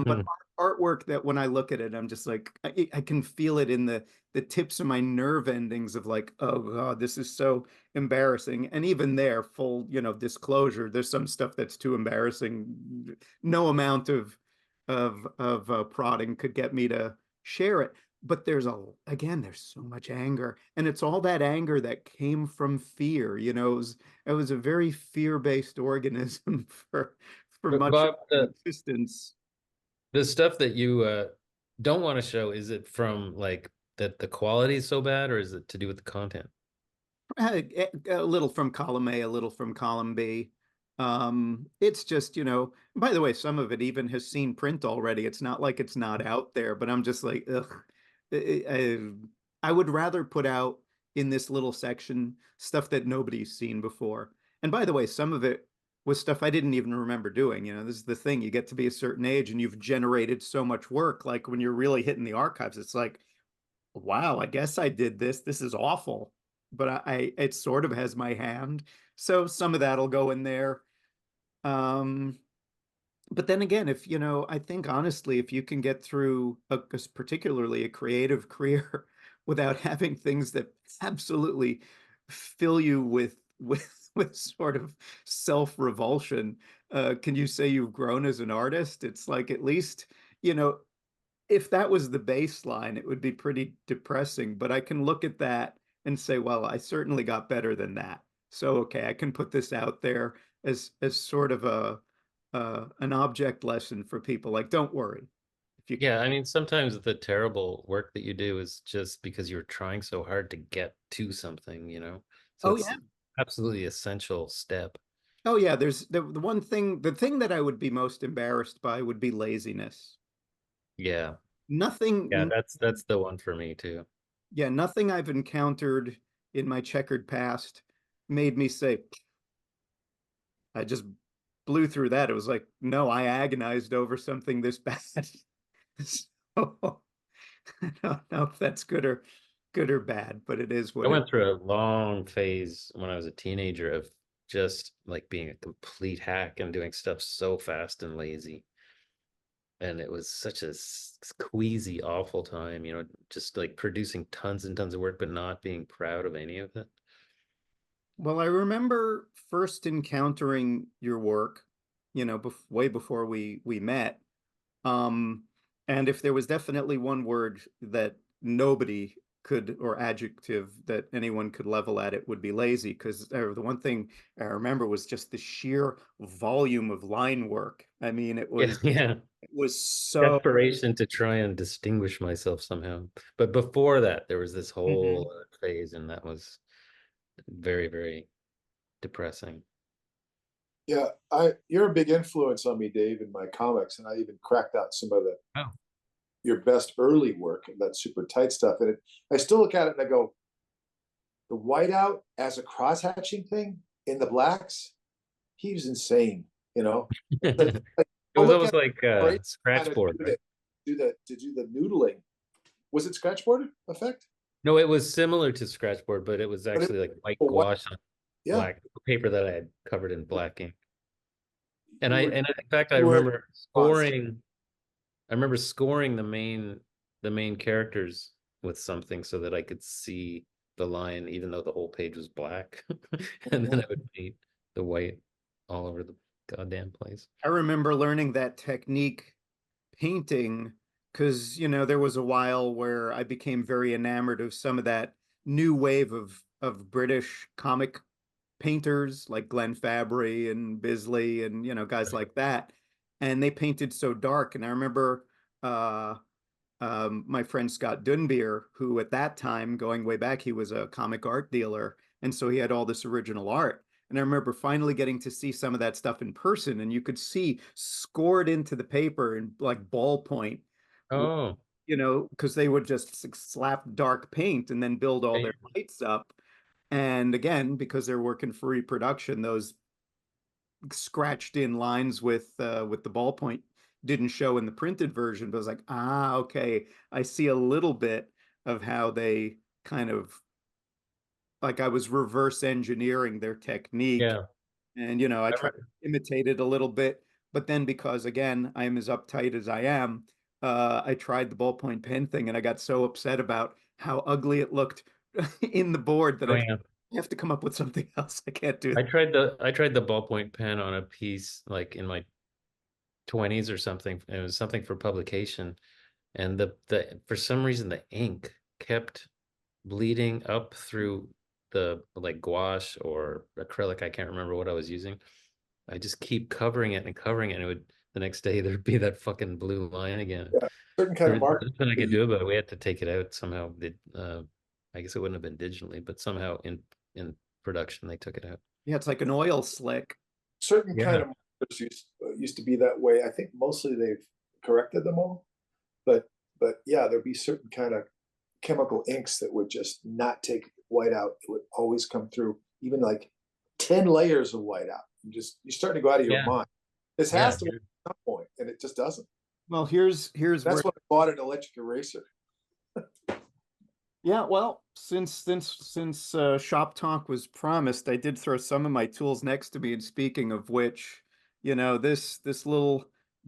But artwork that when I look at it, I'm just like I can feel it in the tips of my nerve endings of like, oh God, this is so embarrassing. And even there, full, disclosure, there's some stuff that's too embarrassing. No amount of prodding could get me to share it. But there's so much anger, and it's all that anger that came from fear. It was a very fear-based organism for But much of Bob, my the existence. the stuff that you don't want to show, is it from like that the quality is so bad, or is it to do with the content? A little from column A, a little from column B. It's just, by the way, some of it even has seen print already. It's not like it's not out there, but I'm just like, ugh. I, I would rather put out in this little section stuff that nobody's seen before. And by the way, some of it was stuff I didn't even remember doing. This is the thing. You get to be a certain age and you've generated so much work. Like when you're really hitting the archives, it's like, wow, I guess I did this. This is awful. But it sort of has my hand. So some of that'll go in there. Um, but then again, if I think honestly, if you can get through particularly a creative career without having things that absolutely fill you with sort of self-revulsion, can you say you've grown as an artist? It's like at least, you know, if that was the baseline, it would be pretty depressing. But I can look at that and say, well, I certainly got better than that. So okay, I can put this out there as sort of a an object lesson for people. Like, don't worry. If you Yeah, I mean, sometimes the terrible work that you do is just because you're trying so hard to get to something, you know? So oh it's yeah. absolutely essential step. Oh yeah, there's the one thing the thing that I would be most embarrassed by would be laziness. Yeah. Yeah, Nothing that's the one for me too. yeah, nothing I've encountered in my checkered past made me say, I just blew through that. It was like, no, I agonized over something this bad. So I don't know if that's good or bad, but it is I what it. went through a long phase when I was a teenager of just like being a complete hack and doing stuff so fast and lazy. And it was such a squeezy, awful time, you know, just like producing tons and tons of work, but not being proud of any of it. Well, I remember first encountering your work, way before we met. Um, and if there was definitely one word that nobody could, or adjective that anyone could level at it would be lazy, because the one thing I remember was just the sheer volume of line work. I mean, it Yeah, was yeah. it was so. Desperation to try and distinguish myself somehow. But before that, there was this whole Mhm. phase, and that was very, very depressing. Yeah, you're a big influence on me, Dave, in my comics, and I even cracked out some of the Oh. your best early work and that super tight stuff. And I still look at it and I go, the whiteout as a cross hatching thing in the blacks, he was insane. You know, like, It like go was look almost at like great kind scratch of board, right? do the noodling. Was it scratchboard effect? No, it was similar to scratch board, but it was But it actually like white was white. gouache on Yeah, black paper that I had covered in black ink. And you were in fact, you were monster. I remember scoring the main characters with something so that I could see the line, even though the whole page was black. And then I would paint the white all over the goddamn place. I remember learning that technique painting because, there was a while where I became very enamored of some of that new wave of British comic painters like Glenn Fabry and Bisley and, guys like that. And they painted so dark. And I remember uh, my friend Scott Dunbier, who at that time, going way back, he was a comic art dealer. And so he had all this original art. And I remember finally getting to see some of that stuff in person, and you could see scored into the paper in like ballpoint, Oh, because they would just slap dark paint and then build all their right. lights up. And again, because they're working for reproduction, those scratched in lines with the ballpoint didn't show in the printed version, but I was like, okay, I see a little bit of how they kind of like I was reverse engineering their technique. Yeah. And I I tried remember, to imitate it a little bit, but then because again, I am as uptight as I am, I tried the ballpoint pen thing and I got so upset about how ugly it looked in the board that oh I yeah. have to come up with something else. I can't do I tried the ballpoint pen on a piece like in my 20s or something. It was something for publication. And the for some reason the ink kept bleeding up through the like gouache or acrylic. I can't remember what I was using. I just keep covering it and covering it, and it would the next day there'd be that fucking blue line again. Yeah, certain kind There of was mark. nothing I could do about it. We had to take it out somehow. I guess it wouldn't have been digitally, but somehow in production they took it out. Yeah, it's like an oil slick. Certain kind Yeah. of markers used to be that way. I think mostly they've corrected them all, but yeah, there'd be certain kind of chemical inks that would just not take white out. It would always come through, even like 10 layers of white out. You're starting to go out of your Yeah. mind. This Yeah. has to work at some point, and it just doesn't. Well, here's where That's when I bought an electric eraser. yeah, well, since Shop Talk was promised, I did throw some of my tools next to me. And speaking of which, this little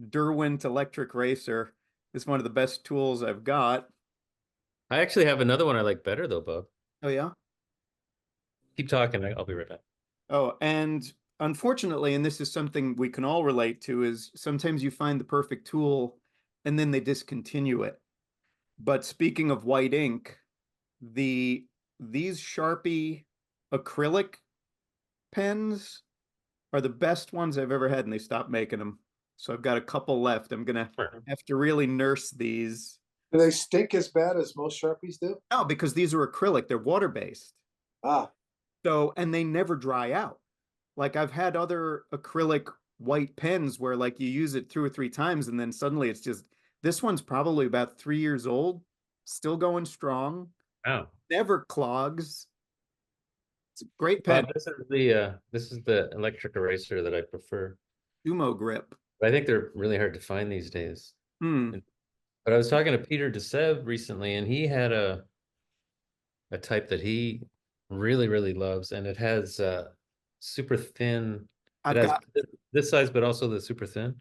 Derwent electric racer is one of the best tools I've got. I actually have another one I like better though, Bob. Oh yeah. Keep talking. I'll be right back. Oh, and unfortunately, and this is something we can all relate to, is sometimes you find the perfect tool and then they discontinue it. But speaking of white ink, the these Sharpie acrylic pens are the best ones I've ever had, and they stopped making them. So I've got a couple left. I'm gonna Sure. have to really nurse these. Do they stink as bad as most Sharpies do? No, because these are acrylic, they're water-based. Ah, So, and they never dry out. Like I've had other acrylic white pens where like you use it 2 or 3 times and then suddenly it's just this one's probably about 3 years old, still going strong, Wow. never clogs. It's a great pen, Bob, this is the electric eraser that I prefer. sumo grip. But I think they're really hard to find these days. Hmm. But I was talking to Peter DeSev recently, and he had a type that he really loves, and it has super thin. It I've has got, this size, but also the super thin.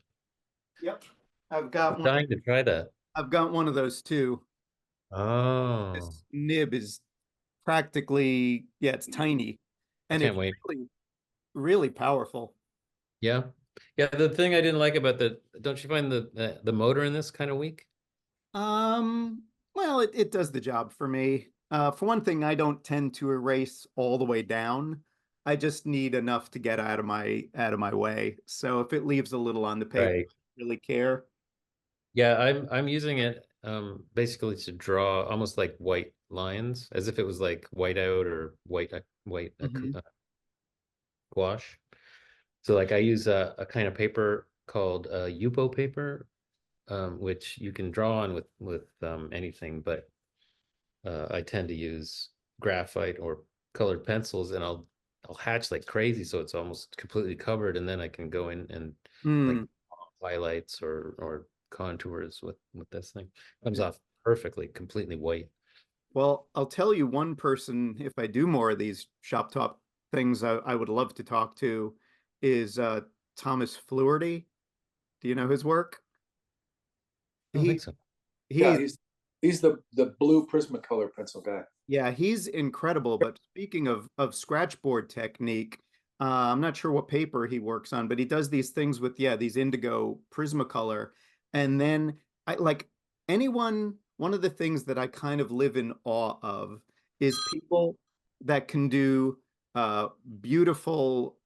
yep, I'm dying to try that. I've got one of those too. Oh, This nib is practically, yeah, it's tiny I and can't it's wait. really powerful. Yeah, yeah. The thing I didn't like about don't you find the motor in this kind of weak? Well, it does the job for me. For one thing, I don't tend to erase all the way down. I just need enough to get out of my way. So if it leaves a little on the paper, I Right. don't really care. Yeah, I'm using it basically to draw almost like white lines, as if it was like whiteout or white Mhm. gouache. So like I use a kind of paper called Yupo paper, which you can draw on with anything, but I tend to use graphite or colored pencils, and I'll hatch like crazy, so it's almost completely covered, and then I can go in and like Hmm. highlights or contours with this thing. Comes off perfectly, completely white. Well, I'll tell you one person, if I do more of these shop top things, I would love to talk to is Thomas Fluharty. Do you know his work? I don't think He so. Yeah, he he's the blue Prismacolor pencil guy. Yeah, he's incredible. But speaking of scratchboard technique, I'm not sure what paper he works on, but he does these things with, yeah, these indigo Prismacolor. And then I like anyone, one of the things that I kind of live in awe of is people that can do uh beautiful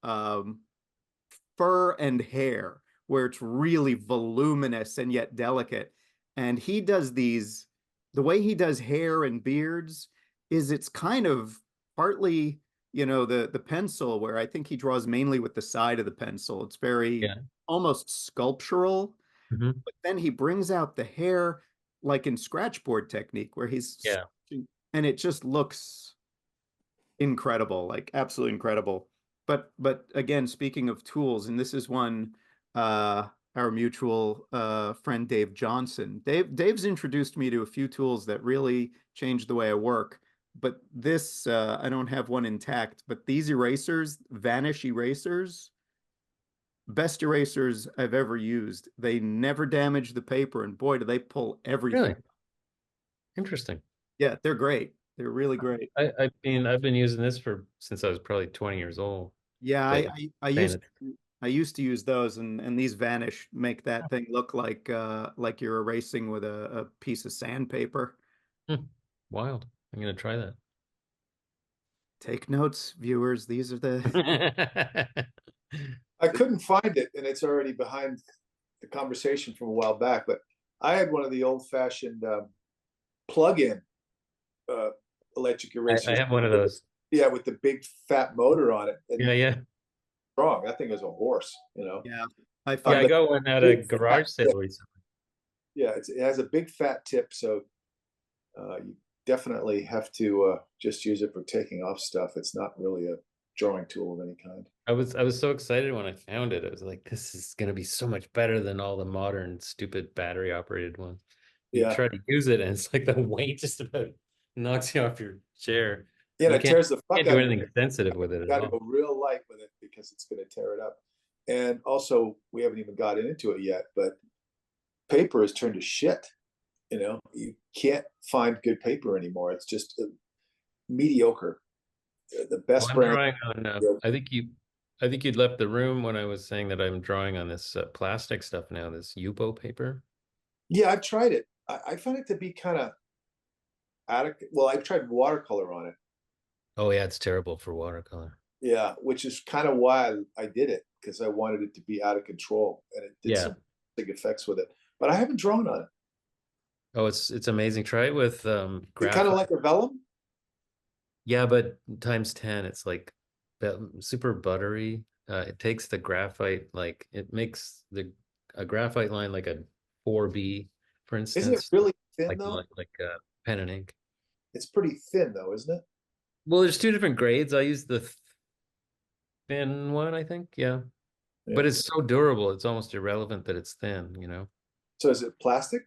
fur and hair where it's really voluminous and yet delicate. And he does these, the way he does hair and beards is it's kind of partly, the pencil where I think he draws mainly with the side of the pencil. It's very Yeah. almost sculptural, Hmm. but then he brings out the hair like in scratchboard technique where he's Yeah. and it just looks incredible, like absolutely incredible. But again, speaking of tools, and this is one our mutual friend Dave Johnson. Dave's introduced me to a few tools that really changed the way I work. But this I don't have one intact, but these erasers, Vanish erasers, best erasers I've ever used. They never damage the paper, and boy, do they pull everything. Really interesting. Yeah, they're great. They're really great. I mean, I've been using this for since I was probably 20 years old, Yeah, but I paying used it. I used to use those, and these Vanish make that thing look like you're erasing with a piece of sandpaper. Hmm. Wild. I'm gonna try Take notes, viewers. These are the that. I couldn't find it, and it's already behind the conversation from a while back. But I had one of the old-fashioned plug-in uh, electric I erasers. have one of those. Yeah, with the big fat motor on it, and Yeah, yeah. strong. That thing is a horse, you know. yeah. I Yeah, I find But got one at a big fat garage tip. sale recently. Yeah, it has a big fat tip, so you definitely have to just use it for taking off stuff. It's not really a drawing tool of any kind. I was so excited when I found it. I was like, this is gonna be so much better than all the modern stupid battery operated ones. You Yeah, try to use it and it's like the weight just about knocks you off your chair. yeah, and You it tears the fuck can't do out of it. anything sensitive with it You at got to all. go real light with it because it's going to tear it up. And also, we haven't even gotten into it yet, but paper has turned to shit. You know, you can't find good paper anymore. It's just mediocre. The Well, best I'm brand. drawing on I think you'd left the room when I was saying that I'm drawing on this plastic stuff now, this Yupo paper. Yeah, I've tried it. I find it to be kind of adequate. Well, I've tried watercolor on it. Oh yeah, it's terrible for watercolor. Yeah, which is kind of why I did it because I wanted it to be out of control, and it did Yeah. some big effects with it. But I haven't drawn on it. Oh, it's amazing. Try it with It kind of graphite. like a vellum. Yeah, but times 10, it's like super buttery. It takes the graphite, like it makes the a graphite line like a 4B, for Isn't it instance, really thin like though? pen and ink. It's pretty thin though, isn't it? Well, there's two different grades. I use the thin one, I think. Yeah. Yeah. But it's so durable, it's almost irrelevant that it's thin, you know? So is it plastic?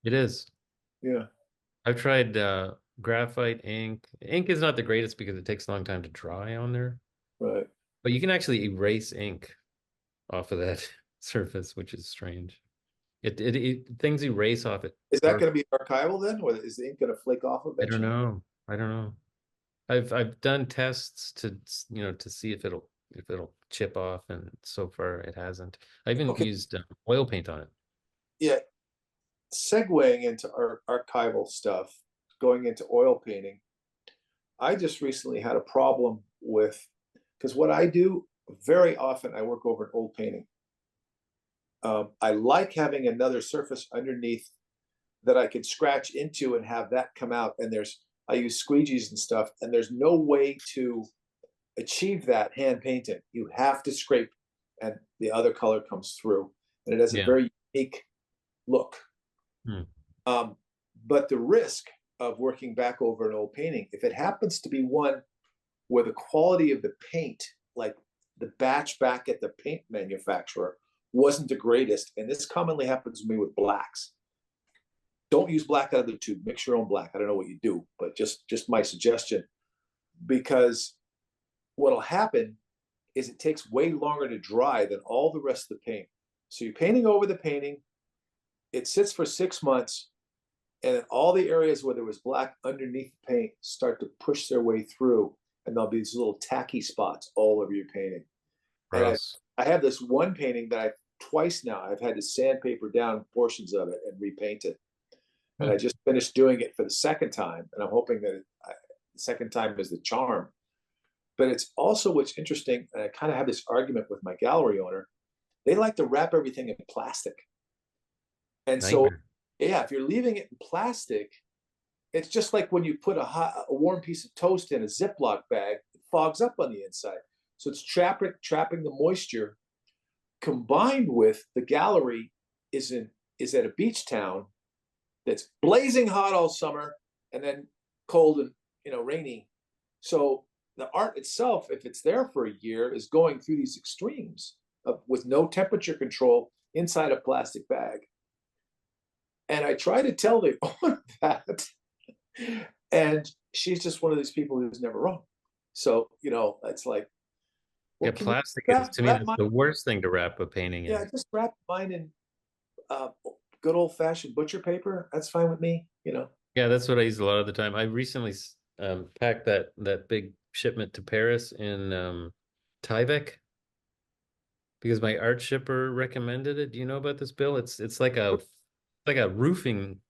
It is. Yeah. I've tried graphite ink. Ink is not the greatest because it takes a long time to dry on there, Right. but you can actually erase ink off of that surface, which is strange. Things erase off it. Is that Or going to be archival then, or is the ink going to flake off I don't eventually? know. I don't know. I've done tests to to see if it'll chip off, and so far it hasn't. I even Okay. used oil paint on it. Yeah. Segueing into archival stuff, going into oil painting. I just recently had a problem with because what I do very often I work over an old painting. I like having another surface underneath that I could scratch into and have that come out. And I use squeegees and stuff, and there's no way to achieve that hand painting. You have to scrape and the other color comes through, and it has a Yeah. very unique look. Hmm. But the risk of working back over an old painting, if it happens to be one where the quality of the paint, like the batch back at the paint manufacturer, wasn't the greatest, and this commonly happens to me with blacks. Don't use black out of the tube. Mix your own black. I don't know what you do, but just my suggestion, because what'll happen is it takes way longer to dry than all the rest of the paint. So you're painting over the painting, it sits for 6 months, and then all the areas where there was black underneath the paint start to push their way through, and there'll be these little tacky spots all over your painting. And Gross. I have this one painting that twice now I've had to sandpaper down portions of it and repaint it. And I just finished doing it for the second time, and I'm hoping that the second time is the charm. But it's also what's interesting, and I kind of have this argument with my gallery owner. They like to wrap everything in plastic. And so, Nightmare. yeah, if you're leaving it in plastic, it's just like when you put a warm piece of toast in a Ziploc bag, it fogs up on the inside. So it's trapping the moisture, combined with the gallery is at a beach town that's blazing hot all summer and then cold and rainy. So the art itself, if it's there for a year, is going through these extremes with no temperature control inside a plastic bag. And I try to tell the owner that, and she's just one of these people who's never wrong. So it's like, Yeah, well, can you plastic is, to me, wrap that's mine? the worst thing to wrap a painting Yeah, in. just wrap mine in good old fashioned butcher paper. That's fine with me. Yeah, that's what I use a lot of the time. I recently packed that big shipment to Paris in Tyvek because my art shipper recommended it. Do you know about this, Bill? It's like a roofing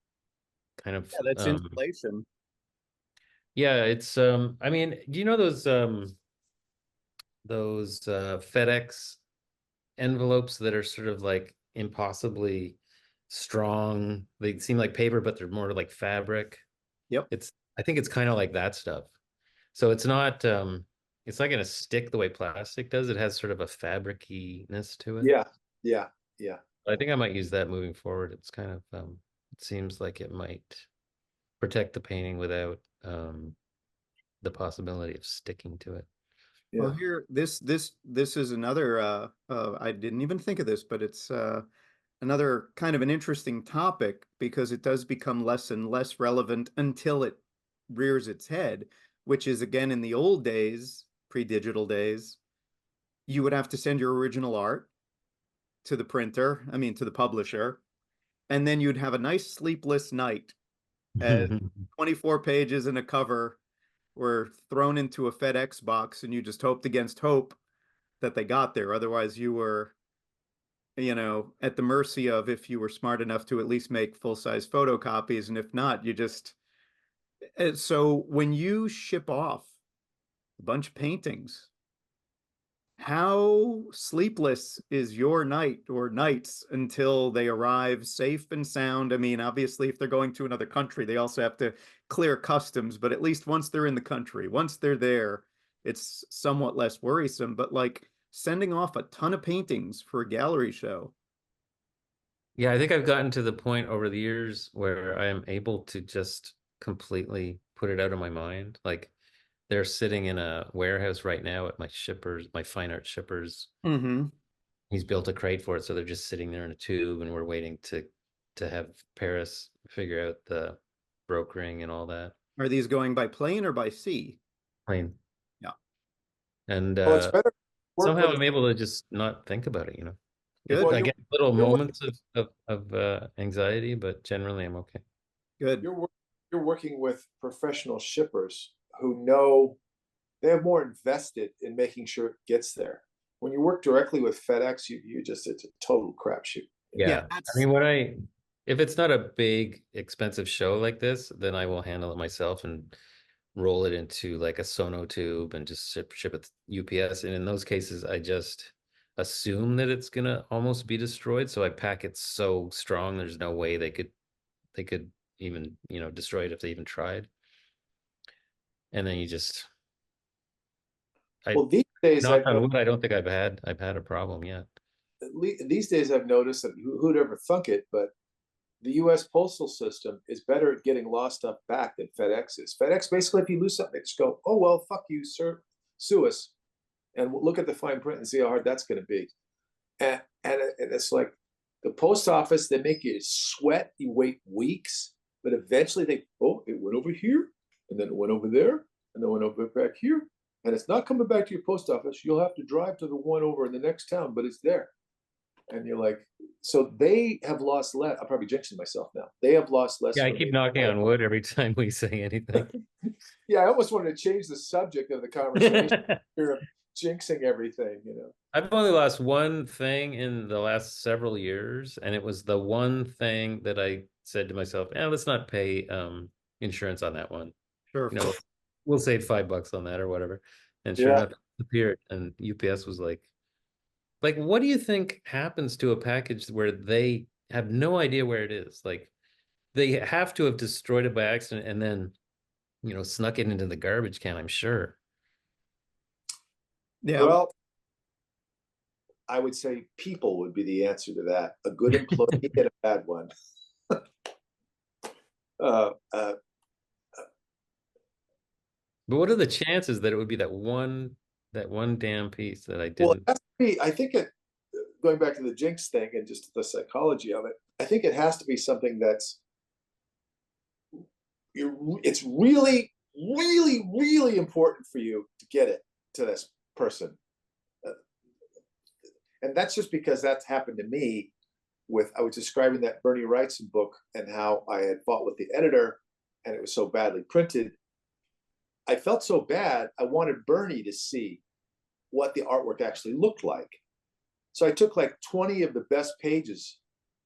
kind of Yeah, that's insulation. yeah, it's I mean, do you know those FedEx envelopes that are sort of like impossibly strong? They seem like paper, but they're more like fabric. Yep. I think it's kind of like that stuff. So it's not gonna stick the way plastic does. It has sort of a fabriciness to it. Yeah, yeah, yeah. I think I might use that moving forward. It's kind of it seems like it might protect the painting without the possibility of sticking to it. Well, Yeah. here, this is another. I didn't even think of this, but it's another kind of an interesting topic because it does become less and less relevant until it rears its head, which is again in the old days, pre-digital days, you would have to send your original art to the printer, I mean to the publisher, and then you'd have a nice sleepless night as 24 pages and a cover were thrown into a FedEx box and you just hoped against hope that they got there. Otherwise, you were, at the mercy of if you were smart enough to at least make full-size photocopies. And if not, you just. So when you ship off a bunch of paintings, how sleepless is your night or nights until they arrive safe and sound? I mean, obviously, if they're going to another country, they also have to clear customs, but at least once they're in the country, once they're there, it's somewhat less worrisome. But like sending off a ton of paintings for a gallery show. Yeah, I think I've gotten to the point over the years where I am able to just completely put it out of my mind. Like they're sitting in a warehouse right now at my fine art shippers. Mm-hmm. He's built a crate for it, so they're just sitting there in a tube, and we're waiting to have Paris figure out the brokering and all that. Are these going by plane or by sea? Plane. Yeah. And Well, it's better to work somehow with I'm able to just not think about it, Good. well, I get little you're moments of anxiety, but generally I'm okay. Good. you're working with professional shippers who know they have more invested in making sure it gets there. When you work directly with FedEx, you just it's a total crapshoot. Yeah, Yeah. I that's mean, if it's not a big, expensive show like this, then I will handle it myself and roll it into like a sono tube and just ship it UPS. And in those cases, I just assume that it's gonna almost be destroyed. So I pack it so strong, there's no way they could even, destroy it if they even tried. And then you just Well, these days knock I've on noticed, wood, I don't think I've had a problem yet. these days I've noticed that who'd ever thunk it, but the U.S. postal system is better at getting lost stuff back than FedEx is. FedEx basically, if you lose something, they just go, "Oh well, fuck you, sir, sue us," and we'll look at the fine print and see how hard that's going to be. And it's like the post office, they make you sweat. You wait weeks, but eventually it went over here, and then it went over there, and then it went over back here, and it's not coming back to your post office. You'll have to drive to the one over in the next town, but it's there. And you're like, so they have lost less. I'm probably jinxing myself now. They have lost less Yeah, I from keep me. knocking on wood every time we say anything. Yeah, I almost wanted to change the subject of the conversation. You're jinxing everything, you know. I've only lost one thing in the last several years, and it was the one thing that I said to myself, let's not pay insurance on that one. Sure. You know, we'll save $5 on that or whatever. And sure Yeah. enough, it appeared, and UPS was like, what do you think happens to a package where they have no idea where it is? Like, they have to have destroyed it by accident and then, snuck it into the garbage can, I'm sure. Yeah. Well, I would say people would be the answer to that. A good employee and a bad one. uh, uh, But what are the chances that it would be that one damn piece that I well, it didn't? has to be, I think going back to the jinx thing and just the psychology of it, I think it has to be something that's it's really, really, really important for you to get it to this person. Uh, and that's just because that's happened to me I was describing that Bernie Wrightson book and how I had fought with the editor and it was so badly printed. I felt so bad. I wanted Bernie to see what the artwork actually looked like. So I took like 20 of the best pages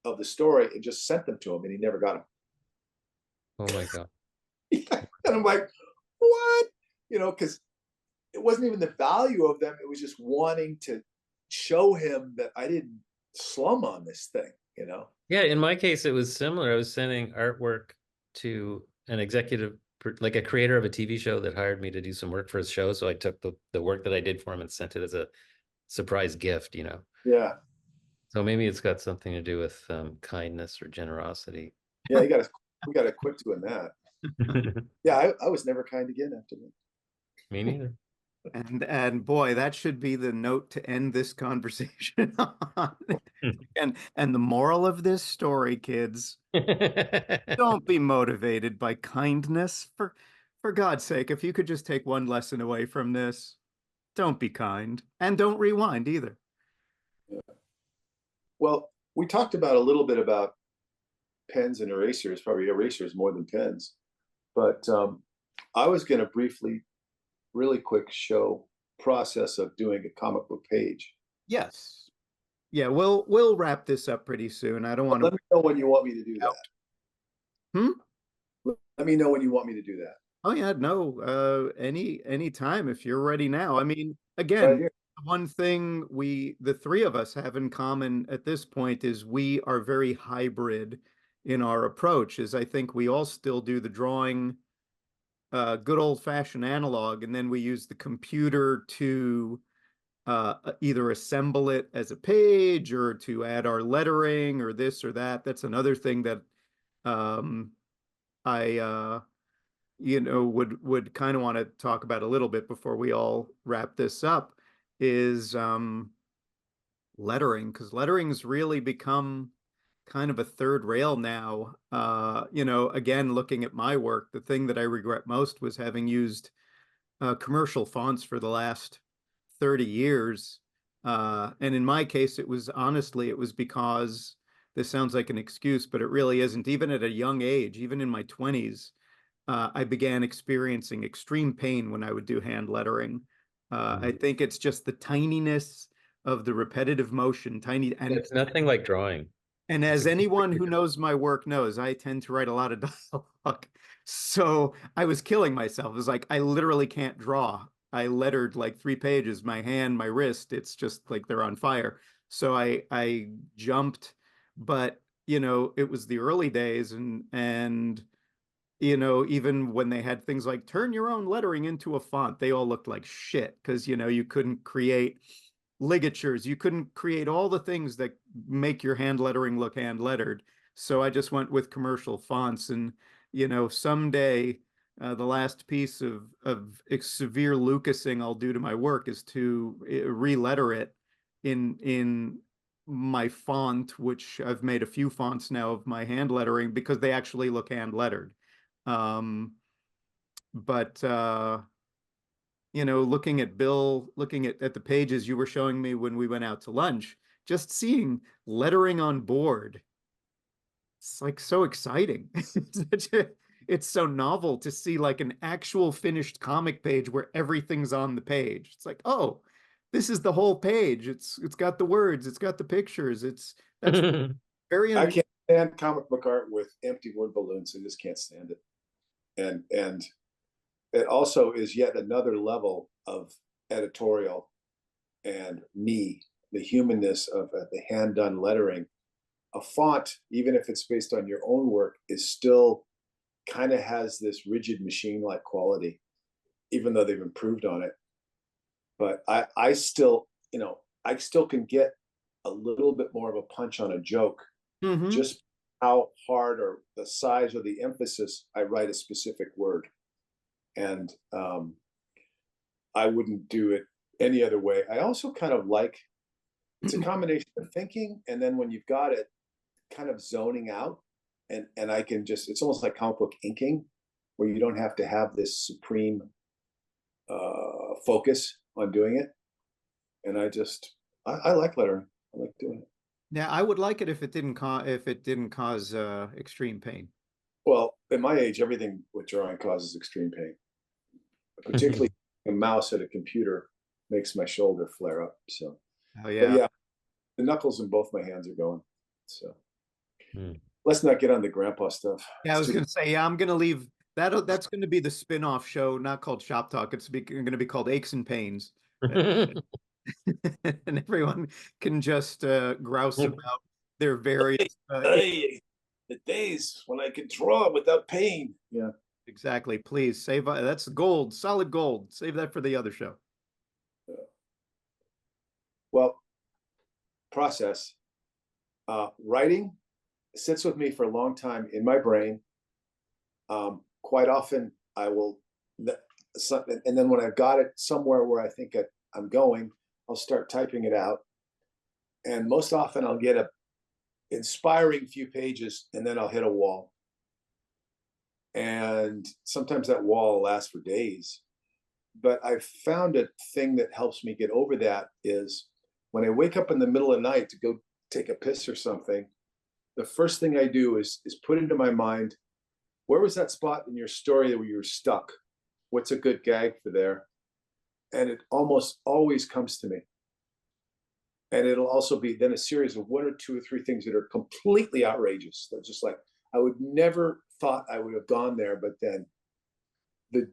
of the story and just sent them to him, and he never got them. Oh my God. And I'm like, what? Because it wasn't even the value of them. It was just wanting to show him that I didn't slum on this thing. Yeah, in my case, it was similar. I was sending artwork to an executive, like a creator of a TV show that hired me to do some work for his show. So I took the work that I did for him and sent it as a surprise gift. Yeah. So maybe it's got something to do with kindness or generosity. Yeah, we gotta quit doing that. Yeah, I was never kind again after that. Me neither. And boy, that should be the note to end this conversation on. And the moral of this story, kids, don't be motivated by kindness. For God's sake, if you could just take one lesson away from this, don't be kind. And don't rewind either. Yeah. Well, we talked about a little bit about pens and erasers, probably erasers more than pens. But I was going to briefly, really quick show process of doing a comic book page. Yes. Yeah, we'll wrap this up pretty soon. I don't want Let to. me know when you want me to do that. Hmm? Let me know when you want me to do that. Oh yeah, no. Any time if you're ready now. I mean, Right again, here. one thing the three of us have in common at this point is we are very hybrid in our approach. Is I think we all still do the drawing, good old-fashioned analog, and then we use the computer to either assemble it as a page or to add our lettering or this or that. That's another thing that um, I would kind of want to talk about a little bit before we all wrap this up is lettering, because lettering's really become kind of a third rail now. Again, looking at my work, the thing that I regret most was having used commercial fonts for the last 30 years. And in my case, it was because this sounds like an excuse, but it really isn't. Even at a young age, even in my 20s, I began experiencing extreme pain when I would do hand lettering. I think it's just the tininess of the repetitive motion, tiny, It's nothing like drawing. and It's as a anyone who knows my work knows, I tend to write a lot of dialogue. So I was killing myself. It was like I literally can't draw. I lettered like 3 pages, my hand, my wrist, it's just like they're on fire. So I jumped, but it was the early days and you know, even when they had things like turn your own lettering into a font, they all looked like shit because, you know, you couldn't create ligatures, you couldn't create all the things that make your hand lettering look hand lettered. So I just went with commercial fonts, and you know, someday the last piece of severe Lucasing I'll do to my work is to re-letter it in my font, which I've made a few fonts now of my hand lettering because they actually look hand lettered. Um, but you know, looking at Bill, looking at the pages you were showing me when we went out to lunch, just seeing lettering on board, it's like so exciting. It's so novel to see like an actual finished comic page where everything's on the page. It's like, oh, this is the whole page. It's got the words, it's got the pictures. That's very I un can't stand comic book art with empty word balloons. I just can't stand it. And it also is yet another level of editorial and me, the humanness of the hand done lettering. A font, even if it's based on your own work, is still kind of has this rigid machine like quality, even though they've improved on it. But I still, you know, I still can get a little bit more of a punch on a joke, Mhm. just how hard or the size or the emphasis I write a specific word. And I wouldn't do it any other way. I also kind of like, it's a combination of thinking and then when you've got it, kind of zoning out, and I can just, it's almost like comic book inking, where you don't have to have this supreme focus on doing it. And I like lettering. I like doing it. Now, I would like it if it didn't cause extreme pain. Well, at my age, everything with drawing causes extreme pain. Particularly a mouse at a computer makes my shoulder flare up. So, Oh but yeah. yeah, the knuckles in both my hands are going. So Hmm. let's not get on the grandpa stuff. Yeah, I It's was too. gonna say, yeah, I'm gonna leave that. That's gonna be the spin-off show, not called Shop Talk. It's gonna be called Aches and Pains, and everyone can just grouse about their various. Hey, the days when I could draw without pain. Yeah. Exactly. Please save. That's gold, solid gold. Save that for the other show. Well, process. Writing sits with me for a long time in my brain. Quite often, I will, and then when I've got it somewhere where I think I'm going, I'll start typing it out. And most often, I'll get a inspiring few pages, and then I'll hit a wall. And sometimes that wall lasts for days. But I've found a thing that helps me get over that is when I wake up in the middle of the night to go take a piss or something, the first thing I do is put into my mind, where was that spot in your story where you were stuck? What's a good gag for there? And it almost always comes to me. And it'll also be then a series of one or two or three things that are completely outrageous. They're just like, I would never thought I would have gone there, but then the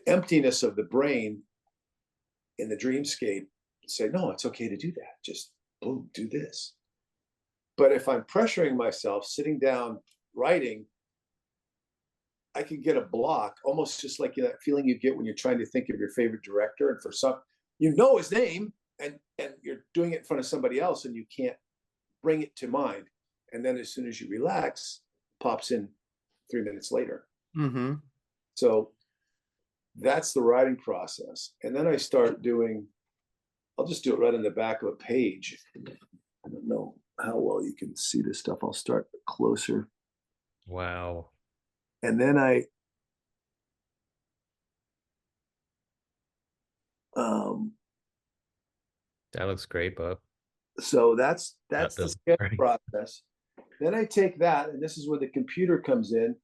emptiness of the brain in the dreamscape say, no, it's okay to do that. Just boom, do this. But if I'm pressuring myself, sitting down, writing, I can get a block, almost just like that feeling you get when you're trying to think of your favorite director, and for some, you know his name, and you're doing it in front of somebody else, and you can't bring it to mind. And then as soon as you relax, it pops in 3 minutes later. Mm-hmm. So that's the writing process. And then I start doing, I'll just do it right on the back of a page. I don't know how well you can see this stuff. I'll start closer. Wow. And then That looks great, Bob. so that's That the does sketch great. process. Then I take that, and this is where the computer comes in.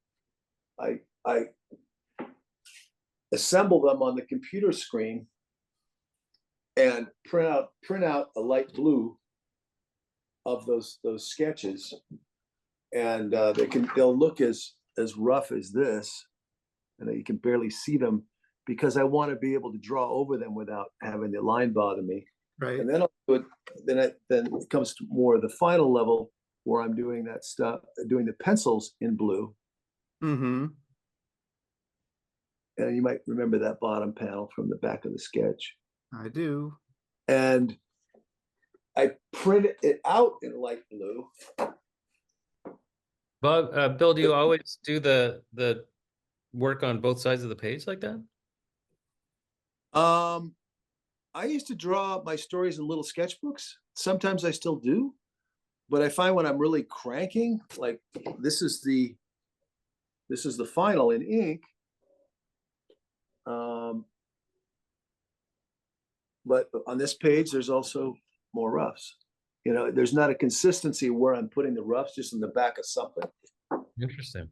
I assemble them on the computer screen and print out a light blue of those sketches, and they'll look as rough as this, and you can barely see them because I want to be able to draw over them without having the line bother me. Right. And then I'll do it. Then it comes to more of the final level where I'm doing that stuff, doing the pencils in blue. Mm-hmm. And you might remember that bottom panel from the back of the sketch. I do. And I printed it out in light blue. Bob, Bill, do you always do the work on both sides of the page like that? I used to draw my stories in little sketchbooks. Sometimes I still do, but I find when I'm really cranking, like this is the final in ink. But on this page, there's also more roughs. You know, there's not a consistency where I'm putting the roughs just in the back of something. Interesting.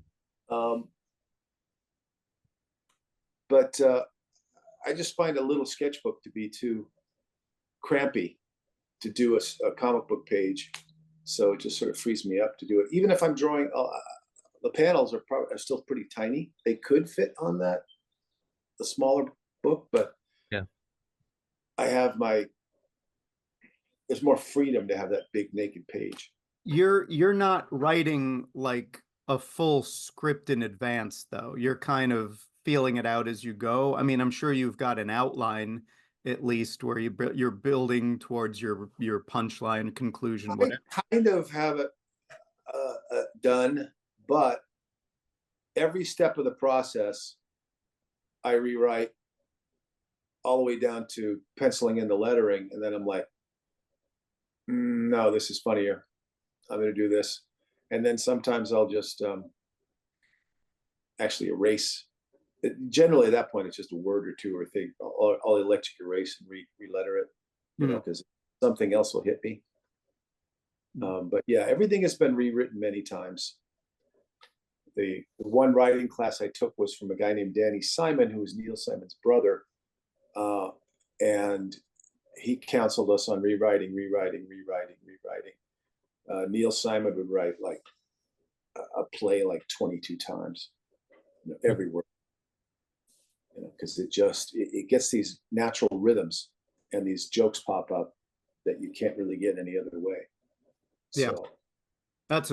But I just find a little sketchbook to be too crampy to do a comic book page. So it just sort of frees me up to do it. Even if I'm drawing, the panels are still pretty tiny. They could fit on the smaller book, but yeah, I have there's more freedom to have that big naked page. You're not writing like a full script in advance, though. You're kind of feeling it out as you go. I mean, I'm sure you've got an outline at least where you're building towards your punchline conclusion, whatever. I kind of have it done, but every step of the process, I rewrite all the way down to penciling in the lettering, and then I'm like, no, this is funnier. I'm going to do this, and then sometimes I'll just actually erase. Generally, at that point, it's just a word or two or thing. I'll electric erase and re-letter it, you know, because something else will hit me. But yeah, everything has been rewritten many times. The one writing class I took was from a guy named Danny Simon, who was Neil Simon's brother, and he counseled us on rewriting. Neil Simon would write like a play like 22 times, you know, every word. You know, because it gets these natural rhythms and these jokes pop up that you can't really get any other way. Yeah. So, That's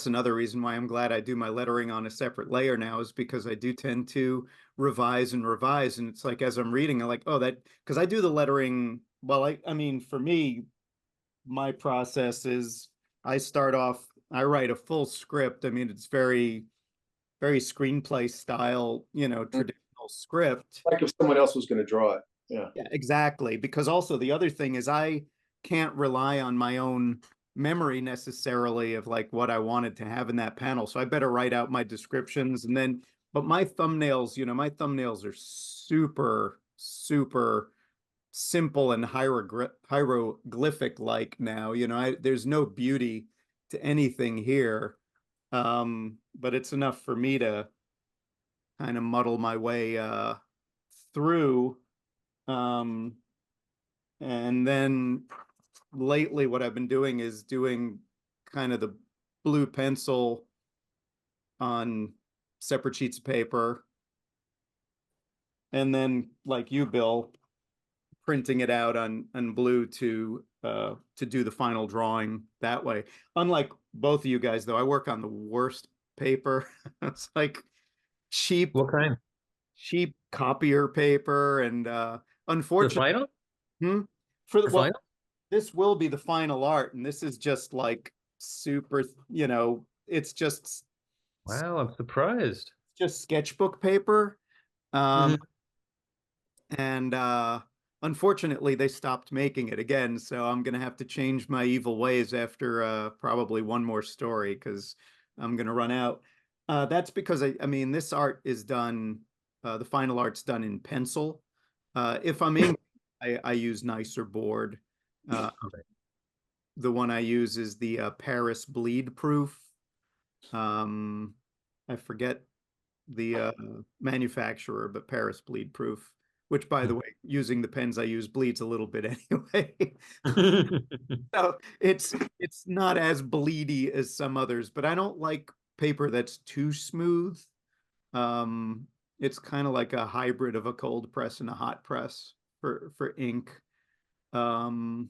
another reason why I'm glad I do my lettering on a separate layer now, is because I do tend to revise and revise. And it's like, as I'm reading, I'm like, oh, because I do the lettering. Well, I mean, for me, my process is I start off, I write a full script. I mean, it's very, very screenplay style, traditional script. like if someone else was going to draw it. Yeah. Yeah, exactly. Because also the other thing is I can't rely on my own memory necessarily of like what I wanted to have in that panel. So I better write out my descriptions but my thumbnails, my thumbnails are super, super simple and hieroglyphic like now. There's no beauty to anything here. But it's enough for me to kind of muddle my way through. And then lately what I've been doing is doing kind of the blue pencil on separate sheets of paper. And then like you, Bill, printing it out on blue to do the final drawing that way. Unlike both of you guys, though, I work on the worst paper. It's like cheap. What kind? Cheap copier paper, and The unfortunately, final? for The final? this will be the final art, and this is just like super. It's just Wow, I'm surprised. sketchbook paper, Mhm. and unfortunately, they stopped making it again. So I'm gonna have to change my evil ways after probably one more story because I'm gonna run out. That's because I mean, this art is done. The final art's done in pencil. If I'm ink, I use nicer board. Okay. The one I use is the Paris bleed proof. I forget the manufacturer, but Paris bleed proof, which by the way, using the pens I use bleeds a little bit anyway. So it's not as bleedy as some others, but I don't like paper that's too smooth. Um, it's kind of like a hybrid of a cold press and a hot press for ink. Um,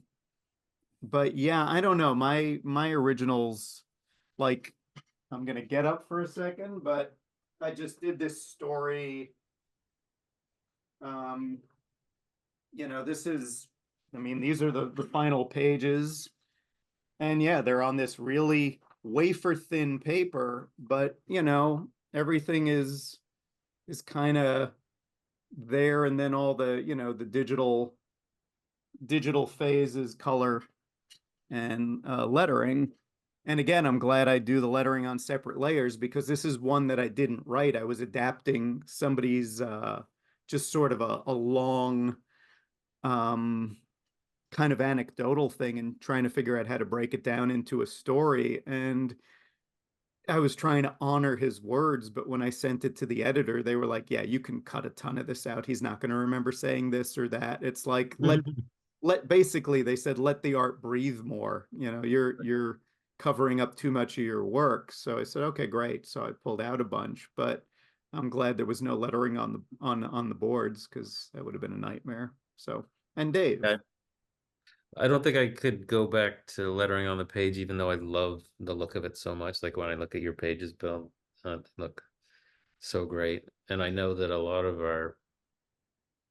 but yeah, I don't know. My originals, like, I'm gonna get up for a second, but I just did this story Um, this is, I mean, these are the final pages. And yeah, they're on this really wafer thin paper, but everything is kind of there, and then all the, the digital phases, color and lettering. And again, I'm glad I do the lettering on separate layers because this is one that I didn't write. I was adapting somebody's just sort of a long um, kind of anecdotal thing and trying to figure out how to break it down into a story. And I was trying to honor his words, but when I sent it to the editor, they were like, "Yeah, you can cut a ton of this out. He's not going to remember saying this or that." It's like let basically they said let the art breathe more. You're covering up too much of your work. So I said, "Okay, great." So I pulled out a bunch, but I'm glad there was no lettering on the boards because that would have been a nightmare. So, and Dave. Okay. I don't think I could go back to lettering on the page, even though I love the look of it so much. Like when I look at your pages, Bill, they look so great. And I know that a lot of our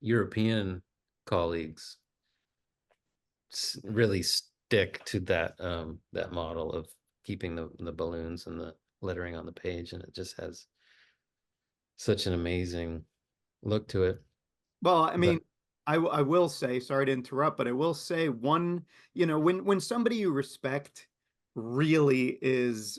European colleagues really stick to that model of keeping the balloons and the lettering on the page, and it just has such an amazing look to it. Well, I But mean, I will say, sorry to interrupt, but I will say one, when somebody you respect really is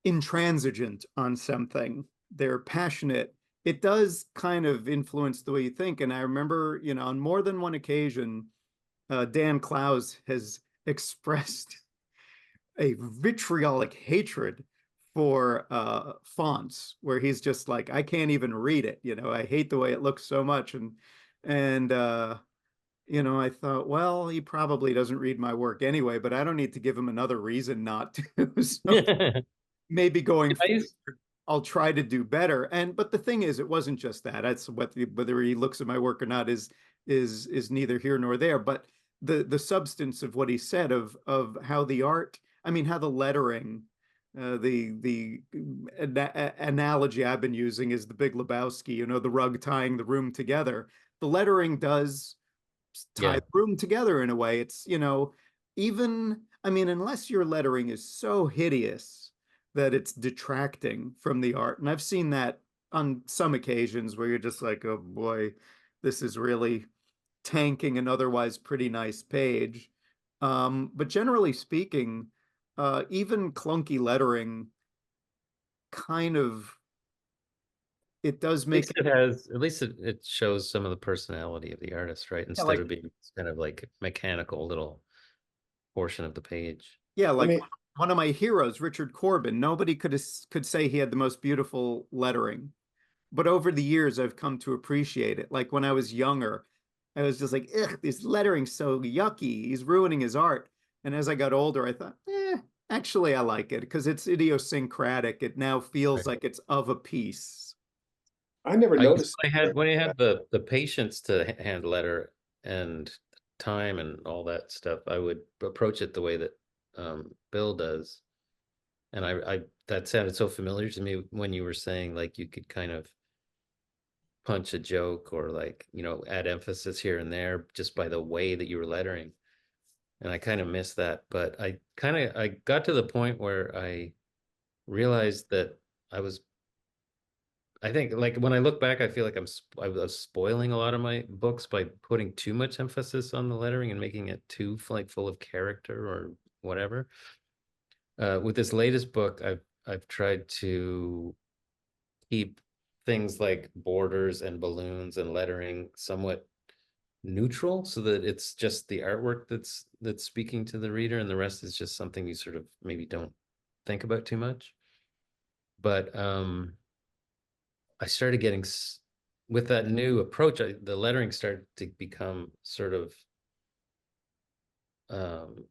intransigent on something, they're passionate, it does kind of influence the way you think. And I remember, on more than one occasion, Dan Clowes has expressed a vitriolic hatred for fonts, where he's just like, I can't even read it. I hate the way it looks so much. And I thought, well, he probably doesn't read my work anyway, but I don't need to give him another reason not to. So I maybe going forward, used, I'll try to do better. But the thing is, it wasn't just that. That's whether he looks at my work or not is neither here nor there. But the substance of what he said of how the art, I mean, how the lettering, the analogy I've been using is the Big Lebowski. The rug tying the room together. The lettering does tie yeah. the room together in a way. It's, even, I mean, unless your lettering is so hideous that it's detracting from the art. And I've seen that on some occasions where you're just like, oh boy, this is really tanking an otherwise pretty nice page. But generally speaking, even clunky lettering kind of, it does At make least it, it has, at least it shows some of the personality of the artist, right? yeah, Instead like, of being kind of like mechanical little portion of the page. yeah, Let like me, one of my heroes, Richard Corbin. Nobody could say he had the most beautiful lettering, but over the years, I've come to appreciate it. Like when I was younger, I was just like, ugh, this lettering's so yucky. He's ruining his art. And as I got older, I thought, actually, I like it because it's idiosyncratic. It now feels Right. like it's of a piece. I never I used noticed I had that. when I had the patience to hand letter and time and all that stuff, I would approach it the way that Bill does. And I that sounded so familiar to me when you were saying like you could kind of punch a joke or like, add emphasis here and there just by the way that you were lettering. And I kind of missed that, but I got to the point where I realized that I was I think like when I look back, I feel like I was spoiling a lot of my books by putting too much emphasis on the lettering and making it too like full of character or whatever. With this latest book, I've tried to keep things like borders and balloons and lettering somewhat neutral so that it's just the artwork that's speaking to the reader and the rest is just something you sort of maybe don't think about too much. But I started getting with that new approach, the lettering started to become sort of um,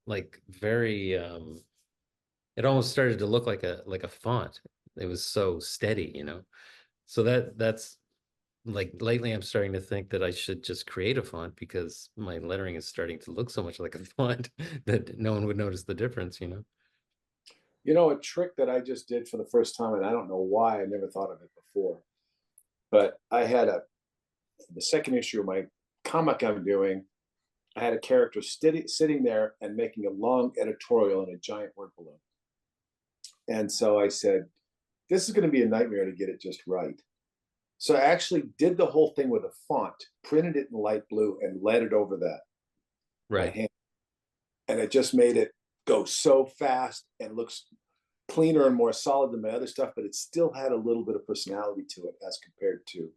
like very it almost started to look like a font. It was so steady. So that's like lately I'm starting to think that I should just create a font because my lettering is starting to look so much like a font that no one would notice the difference. You know, a trick that I just did for the first time, and I don't know why I never thought of it before, but I had the second issue of my comic I'm doing, I had a character sitting there and making a long editorial in a giant word balloon. And so I said, this is going to be a nightmare to get it just right. So I actually did the whole thing with a font, printed it in light blue, and led it over that by Right. hand. And it just made it go so fast and looks cleaner and more solid than my other stuff, but it still had a little bit of personality to it as compared to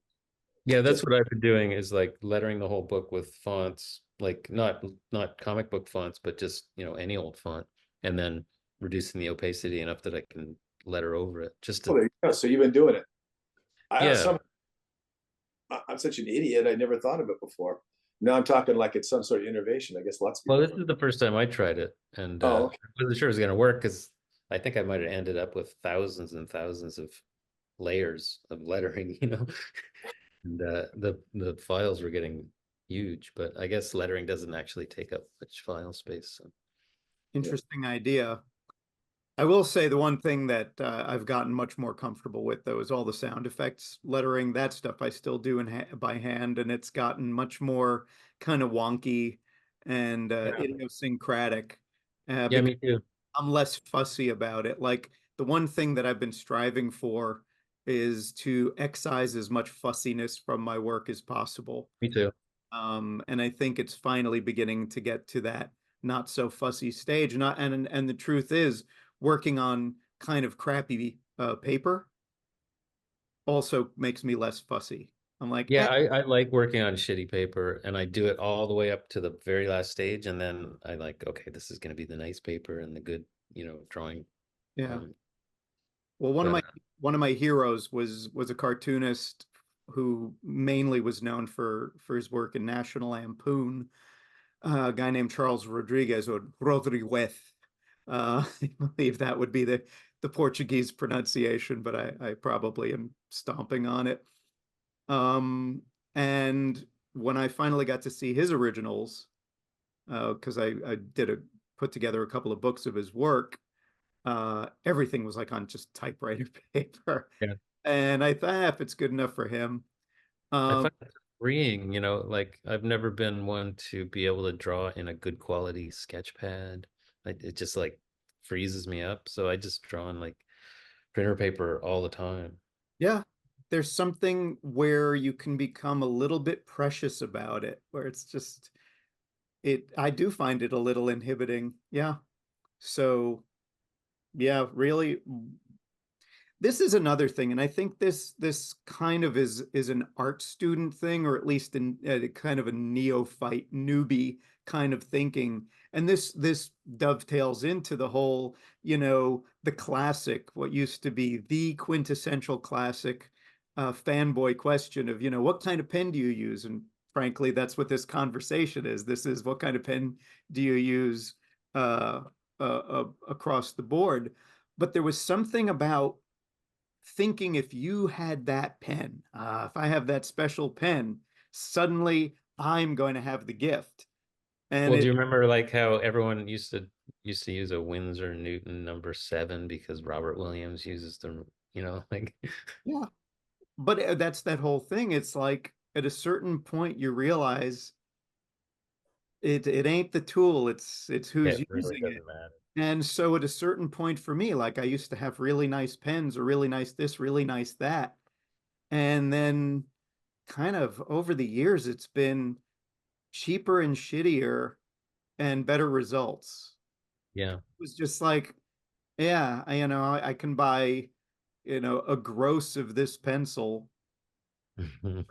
Yeah, that's just what I've been doing is like lettering the whole book with fonts, like not comic book fonts, but just, any old font, and then reducing the opacity enough that I can letter over it. Just oh, to there you go. So you've been doing it. yeah. I'm such an idiot. I never thought of it before. Now I'm talking like it's some sort of innovation. I guess lots of Well, people this don't. is the first time I tried it, and Oh, I okay. wasn't sure it was going to work because I think I might have ended up with thousands and thousands of layers of lettering, and the files were getting huge. But I guess lettering doesn't actually take up much file space. So. Yeah. Interesting idea. I will say the one thing that I've gotten much more comfortable with, though, is all the sound effects lettering. That stuff I still do by hand, and it's gotten much more kind of wonky and Yeah. idiosyncratic Yeah, because me too. I'm less fussy about it. Like the one thing that I've been striving for is to excise as much fussiness from my work as possible. Me too. And I think it's finally beginning to get to that not so fussy stage. Not and the truth is, working on kind of crappy paper also makes me less fussy. I'm like, Yeah, I like working on shitty paper, and I do it all the way up to the very last stage, and then I like, okay, this is going to be the nice paper and the good, drawing. yeah. Um, Well, but one of my heroes was a cartoonist who mainly was known for his work in National Lampoon. A guy named Charles Rodriguez or Rodriguez. I believe that would be the Portuguese pronunciation, but I probably am stomping on it. And when I finally got to see his originals, because I did put together a couple of books of his work, everything was like on just typewriter paper. yeah, And I thought, if it's good enough for him. I Um, find it freeing, like I've never been one to be able to draw in a good quality sketch pad. Like it just like freezes me up. So I just draw on like printer paper all the time. yeah, there's something where you can become a little bit precious about it, where it's just I do find it a little inhibiting. Yeah. So, yeah, really this is another thing, and I think this kind of is an art student thing, or at least in kind of a neophyte newbie kind of thinking. And this dovetails into the whole, the classic, what used to be the quintessential classic fanboy question of, what kind of pen do you use? And frankly, that's what this conversation is. This is what kind of pen do you use across the board? But there was something about thinking if you had that pen, if I have that special pen, suddenly I'm going to have the gift. And Well, do you remember like how everyone used to use a Winsor Newton number 7 because Robert Williams uses the, like yeah, but that's that whole thing. It's like at a certain point you realize it ain't the tool, it's who's it really using it. doesn't matter. And so at a certain point for me, like I used to have really nice pens or really nice this, really nice that. And then kind of over the years, it's been cheaper and shittier and better results. Yeah. It was just like, yeah, I can buy, a gross of this pencil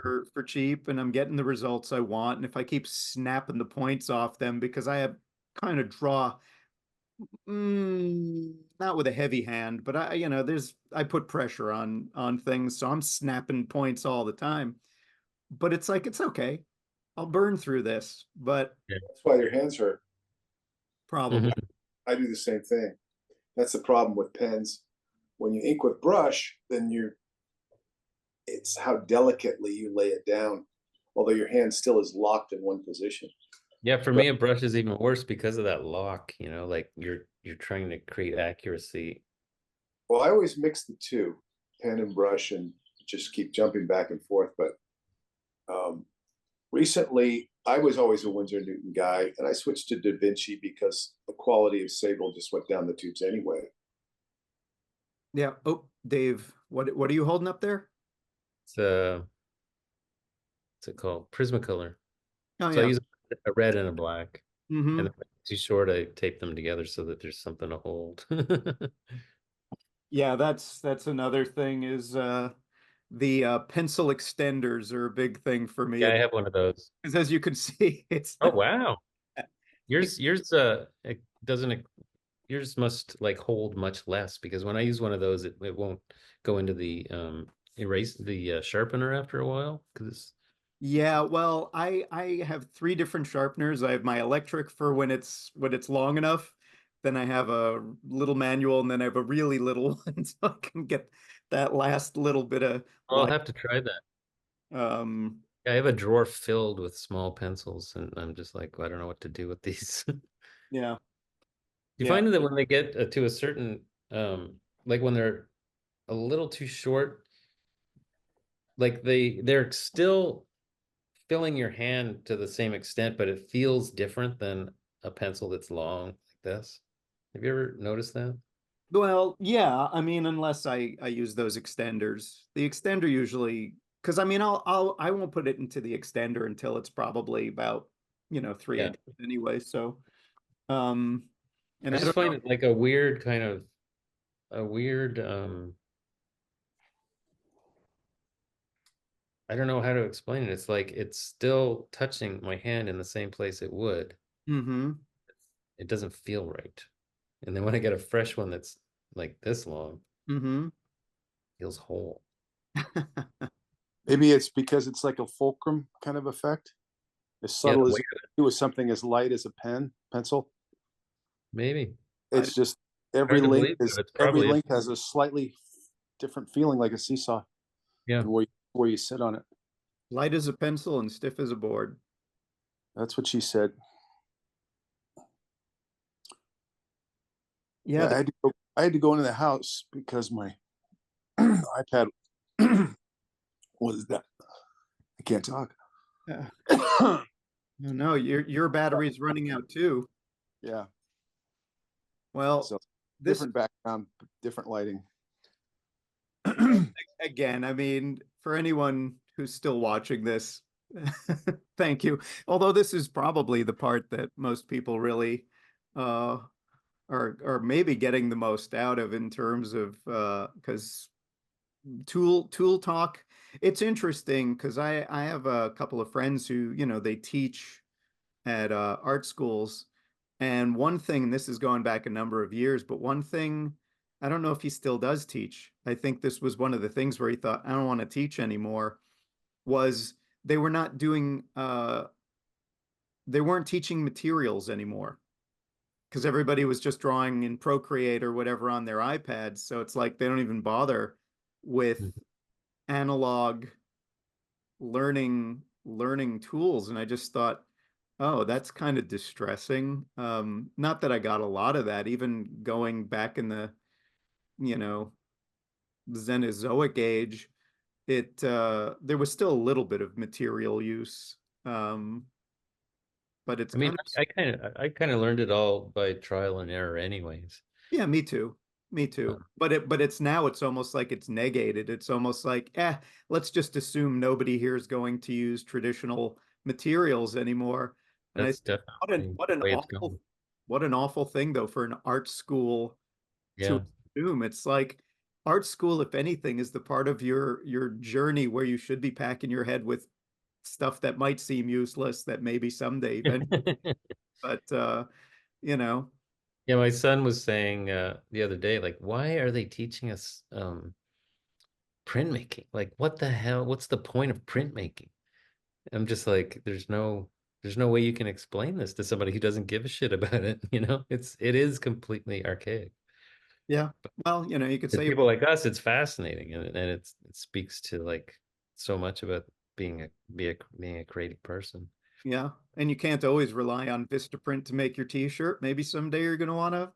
for cheap, and I'm getting the results I want. And if I keep snapping the points off them because I have kind of draw, not with a heavy hand, but I put pressure on things, so I'm snapping points all the time. But it's like it's okay. I'll burn through this, but Yeah. That's why your hands hurt. probably. Mhm. I do the same thing. That's the problem with pens. When you ink with brush, then it's how delicately you lay it down, although your hand still is locked in one position. Yeah, for But me, a brush is even worse because of that lock, like you're trying to create accuracy. well, I always mix the two, pen and brush, and just keep jumping back and forth. But um, recently, I was always a Winsor Newton guy, and I switched to Da Vinci because the quality of Sable just went down the tubes anyway. Yeah. Oh, Dave, what are you holding up there? It's what's it called? Prismacolor. Oh So I yeah. use a red and a black, and Mm-hmm. if it's too short, I tape them together so that there's something to hold. Yeah, that's another thing is the pencil extenders are a big thing for me. Yeah, I have one of those. Because as you can see, it's Oh wow. Yours it doesn't yours must like hold much less because when I use one of those it won't go into the erase the sharpener after a while because yeah, well, I have three different sharpeners. I have my electric for when it's long enough. Then I have a little manual, and then I have a really little one, so I can get that last little bit of I'll light. have to try that. Um, Yeah, I have a drawer filled with small pencils and I'm just like, I don't know what to do with these. yeah, You yeah. find that when they get to a certain like when they're a little too short, like they're still filling your hand to the same extent, but it feels different than a pencil that's long like this. Have you ever noticed that? Well, yeah. I mean, unless I use those extenders, the extender usually because I mean I won't put it into the extender until it's probably about 3 Yeah. inches anyway. So um, and I I just don't find know. it like a weird kind of a weird I don't know how to explain it. It's like it's still touching my hand in the same place it would. Mm-hmm. It doesn't feel right. And then when I get a fresh one that's like this long, Mm-hmm. it feels whole. Maybe it's because it's like a fulcrum kind of effect, as Yeah, subtle the as weight you of it, do with something as light as a pencil. maybe. I It's just Hard to believe, but it's every probably link has a slightly different feeling, like a seesaw, yeah. and where you sit on it. Light as a pencil and stiff as a board. That's what she said. Yeah, Yeah, I had to go into the house because my iPad was that I can't talk. uh, no, your battery's running out too. Yeah, Well, so this different background, different lighting. again, I mean, for anyone who's still watching this, thank you. Although this is probably the part that most people really uh are maybe getting the most out of in terms of because tool talk, it's interesting because I have a couple of friends who, they teach at art schools. And one thing, and this is going back a number of years, but one thing, I don't know if he still does teach. I think this was one of the things where he thought, I don't want to teach anymore, was they were not doing, they weren't teaching materials anymore because everybody was just drawing in Procreate or whatever on their iPads. So it's like they don't even bother with Mhm. analog learning tools. And I just thought, oh, that's kind of distressing. Not that I got a lot of that, even going back in the, you know, Cenozoic age, it there was still a little bit of material use. Um, but it's I mean, kind of I kind of learned it all by trial and error anyways. yeah, me too. Me too. Um, But it's now it's almost like it's negated. It's almost like, let's just assume nobody here is going to use traditional materials anymore. And I that's think definitely the way it's going. what an awful thing though for an art school to Yeah. assume. It's like art school, if anything, is the part of your journey where you should be packing your head with stuff that might seem useless that maybe someday eventually, but you know, Yeah, my son was saying the other day, like, why are they teaching us printmaking? Like, what the hell? What's the point of printmaking? I'm just like, there's no way you can explain this to somebody who doesn't give a shit about it, you know? It is completely archaic. yeah. Well, you could To say people like us, it's fascinating and it speaks to like so much about being a creative person. yeah. And you can't always rely on Vistaprint to make your t-shirt. Maybe someday you're going to want to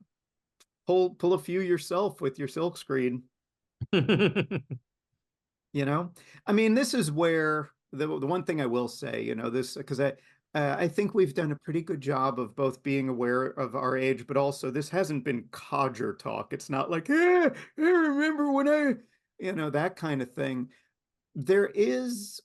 pull a few yourself with your silk screen. You know, I mean, this is where the one thing I will say, this because I think we've done a pretty good job of both being aware of our age, but also this hasn't been codger talk. It's not like, I remember when that kind of thing. There is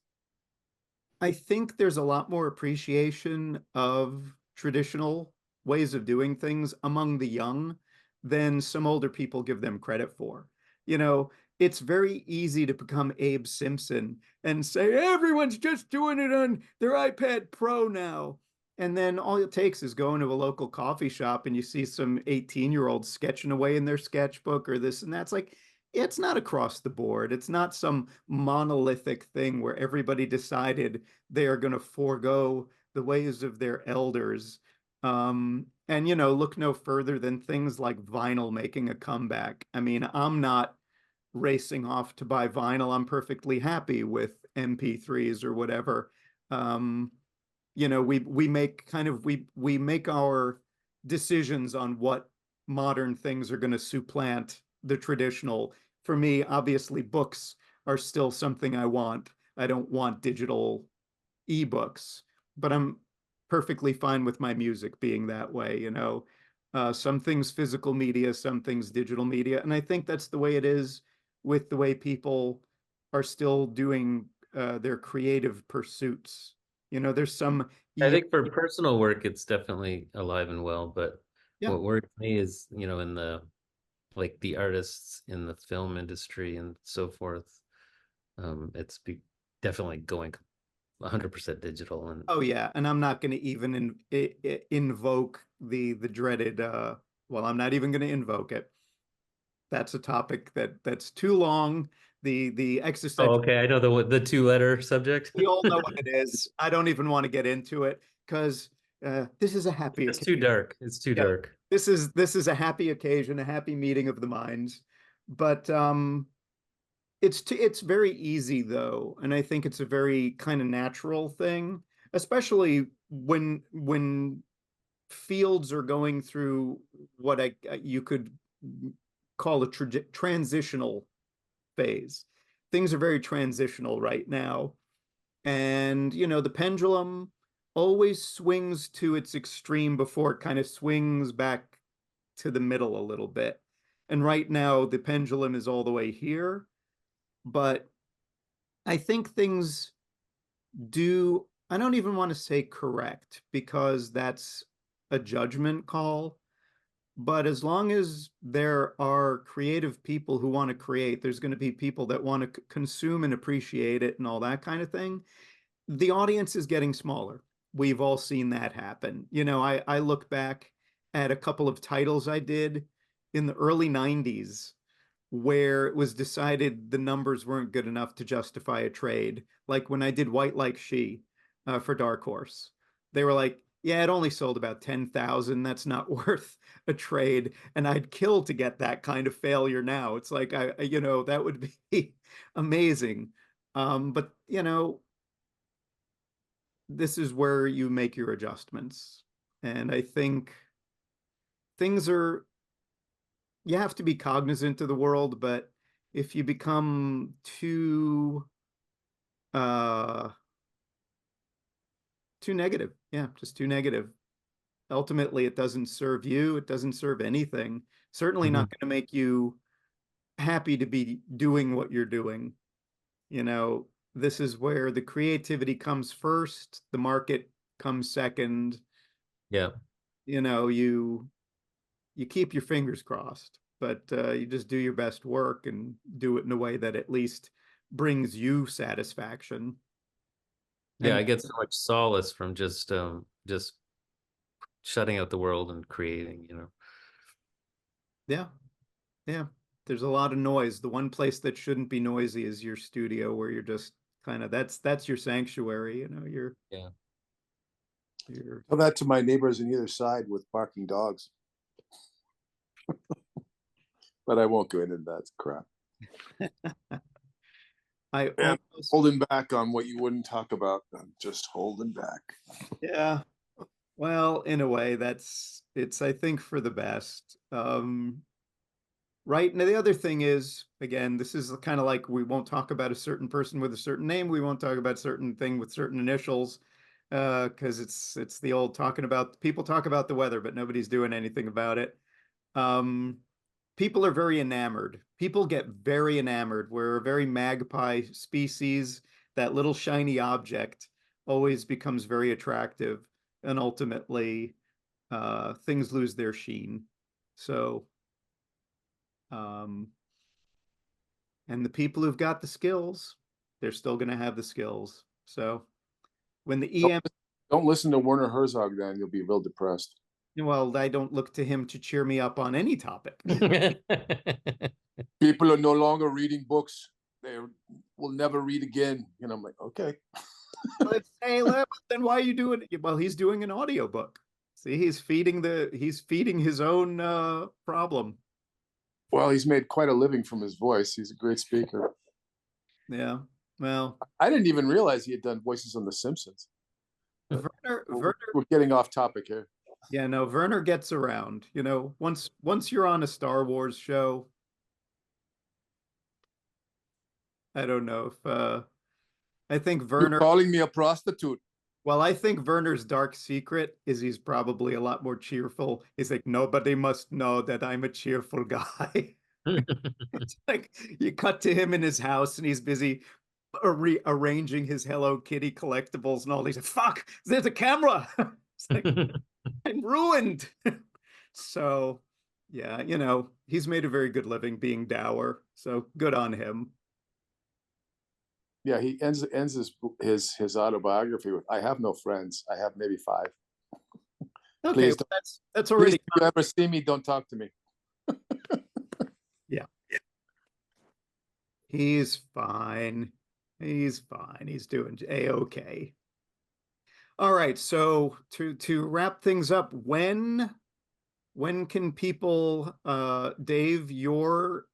I think there's a lot more appreciation of traditional ways of doing things among the young than some older people give them credit for. You know, it's very easy to become Abe Simpson and say everyone's just doing it on their iPad Pro now. And then all it takes is going to a local coffee shop and you see some 18-year-olds sketching away in their sketchbook or this and that's like, it's not across the board. It's not some monolithic thing where everybody decided they are going to forego the ways of their elders. And, look no further than things like vinyl making a comeback. I mean, I'm not racing off to buy vinyl. I'm perfectly happy with MP3s or whatever. Um, we make we make our decisions on what modern things are going to supplant the traditional. For me, obviously, books are still something I want. I don't want digital ebooks, but I'm perfectly fine with my music being that way. Some things physical media, some things digital media. And I think that's the way it is with the way people are still doing their creative pursuits. There's some, I yeah, think for personal work, it's definitely alive and well. But yeah. what worries me is, in the like the artists in the film industry and so forth, it's definitely going 100% digital. And Oh yeah, and I'm not going to even invoke the dreaded well, I'm not even going to invoke it. That's a topic that's too long. The oh, existential, okay, I know the two-letter subject. we all know what it is. I don't even want to get into it because this is a happy It's too occasion. dark. It's too Yeah, dark. this is a happy occasion, a happy meeting of the minds. But it's very easy though, and I think it's a very kind of natural thing, especially when fields are going through what you could call a transitional phase. Things are very transitional right now. And, the pendulum always swings to its extreme before it kind of swings back to the middle a little bit. And right now, the pendulum is all the way here. But I think things I don't even want to say correct because that's a judgment call. But as long as there are creative people who want to create, there's going to be people that want to consume and appreciate it and all that kind of thing. The audience is getting smaller. We've all seen that happen. I look back at a couple of titles I did in the early 90s where it was decided the numbers weren't good enough to justify a trade. Like when I did White Like She for Dark Horse, they were like, yeah, it only sold about 10,000. That's not worth a trade. And I'd kill to get that kind of failure now. It's like, that would be amazing. But, this is where you make your adjustments. And I think things are you have to be cognizant of the world, but if you become uh too negative, yeah, just too negative, ultimately it doesn't serve you, it doesn't serve anything. Certainly Mhm. not going to make you happy to be doing what you're doing. You know, this is where the creativity comes first, the market comes second. Yeah. You know, you keep your fingers crossed, but you just do your best work and do it in a way that at least brings you satisfaction. Yeah, And I get so much solace from just shutting out the world and creating. yeah, yeah, there's a lot of noise. The one place that shouldn't be noisy is your studio, where you're just kind of that's your sanctuary. Yeah. You're Tell that to my neighbors on either side with barking dogs, but I won't go into that crap. I Yeah, almost, holding back on what you wouldn't talk about. I'm just holding back. yeah. Well, in a way, it's I think for the best. Right. Now the other thing is, again, this is kind of like we won't talk about a certain person with a certain name. We won't talk about certain thing with certain initials, because it's the old talking about people talk about the weather, but nobody's doing anything about it. Um, People are very enamored. People get very enamored. We're a very magpie species. That little shiny object always becomes very attractive, and ultimately, things lose their sheen. So, um, and the people who've got the skills, they're still going to have the skills. So, when the Don't, EM, don't listen to Werner Herzog, then you'll be real depressed. well, I don't look to him to cheer me up on any topic. People are no longer reading books. They will never read again. And I'm like, okay. Let's say, then why are you doing it? Well, he's doing an audiobook. See, he's feeding his own problem. Well, he's made quite a living from his voice. He's a great speaker. Yeah. Well, I didn't even realize he had done voices on The Simpsons. But Werner, we're getting off topic here. yeah, no, Werner gets around. Once you're on a Star Wars show, I don't know if I think You're Werner, calling me a prostitute. well, I think Werner's dark secret is he's probably a lot more cheerful. He's like, nobody must know that I'm a cheerful guy. It's like you cut to him in his house and he's busy arranging his Hello Kitty collectibles and all these. Fuck, there's a camera. It's like I'm ruined. So, yeah, he's made a very good living being dour. So good on him. Yeah, he ends his autobiography with, "I have no friends. I have maybe five. Okay, Please, well, that's please, already, if you ever see me, don't talk to me." yeah. He's fine. He's fine. He's doing a-okay. All right, so to wrap things up, when can people Dave, your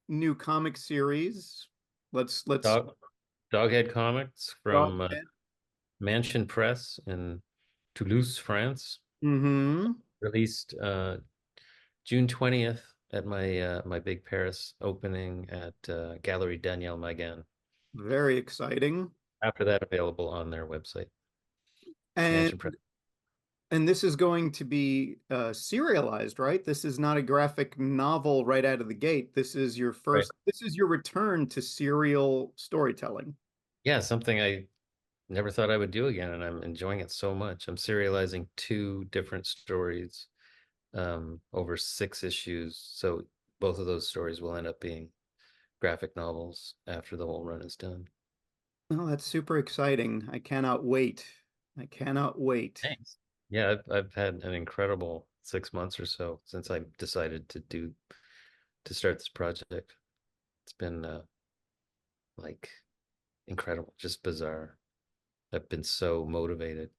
new comic series? Let's Dog, Doghead Comics go from ahead. Mansion Press in Toulouse, France, Mm-hmm. released June 20th at my big Paris opening at Gallery Daniel Magan. Very exciting. After that, available on their website, And Mansion Press. and this is going to be serialized, right? This is not a graphic novel right out of the gate. Right. This is your return to serial storytelling. Yeah, something I never thought I would do again, and I'm enjoying it so much. I'm serializing two different stories over 6 issues, so both of those stories will end up being graphic novels after the whole run is done. Oh, that's super exciting. I cannot wait. I cannot wait. Thanks. Yeah, I've had an incredible 6 months or so since I decided to start this project. It's been like incredible, just bizarre. I've been so motivated.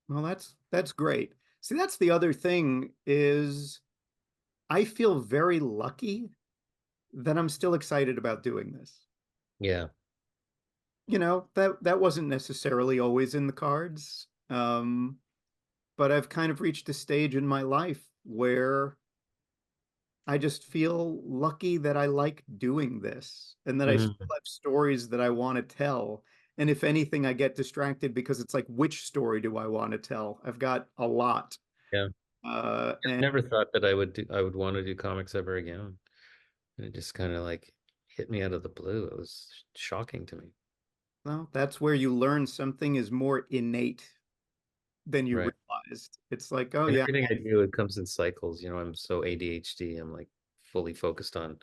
Well, that's great. See, that's the other thing is I feel very lucky that I'm still excited about doing this. Yeah. That wasn't necessarily always in the cards. But I've kind of reached a stage in my life where I just feel lucky that I like doing this and that I still Mhm. have stories that I want to tell. And if anything, I get distracted because it's like, which story do I want to tell? I've got a lot. Yeah. And Never thought that I would want to do comics ever again. And it just kind of like hit me out of the blue. It was shocking to me. well, that's where you learn something is more innate than you Right. realized. It's like, oh And yeah, everything I do, it comes in cycles. I'm so ADHD. I'm like fully focused on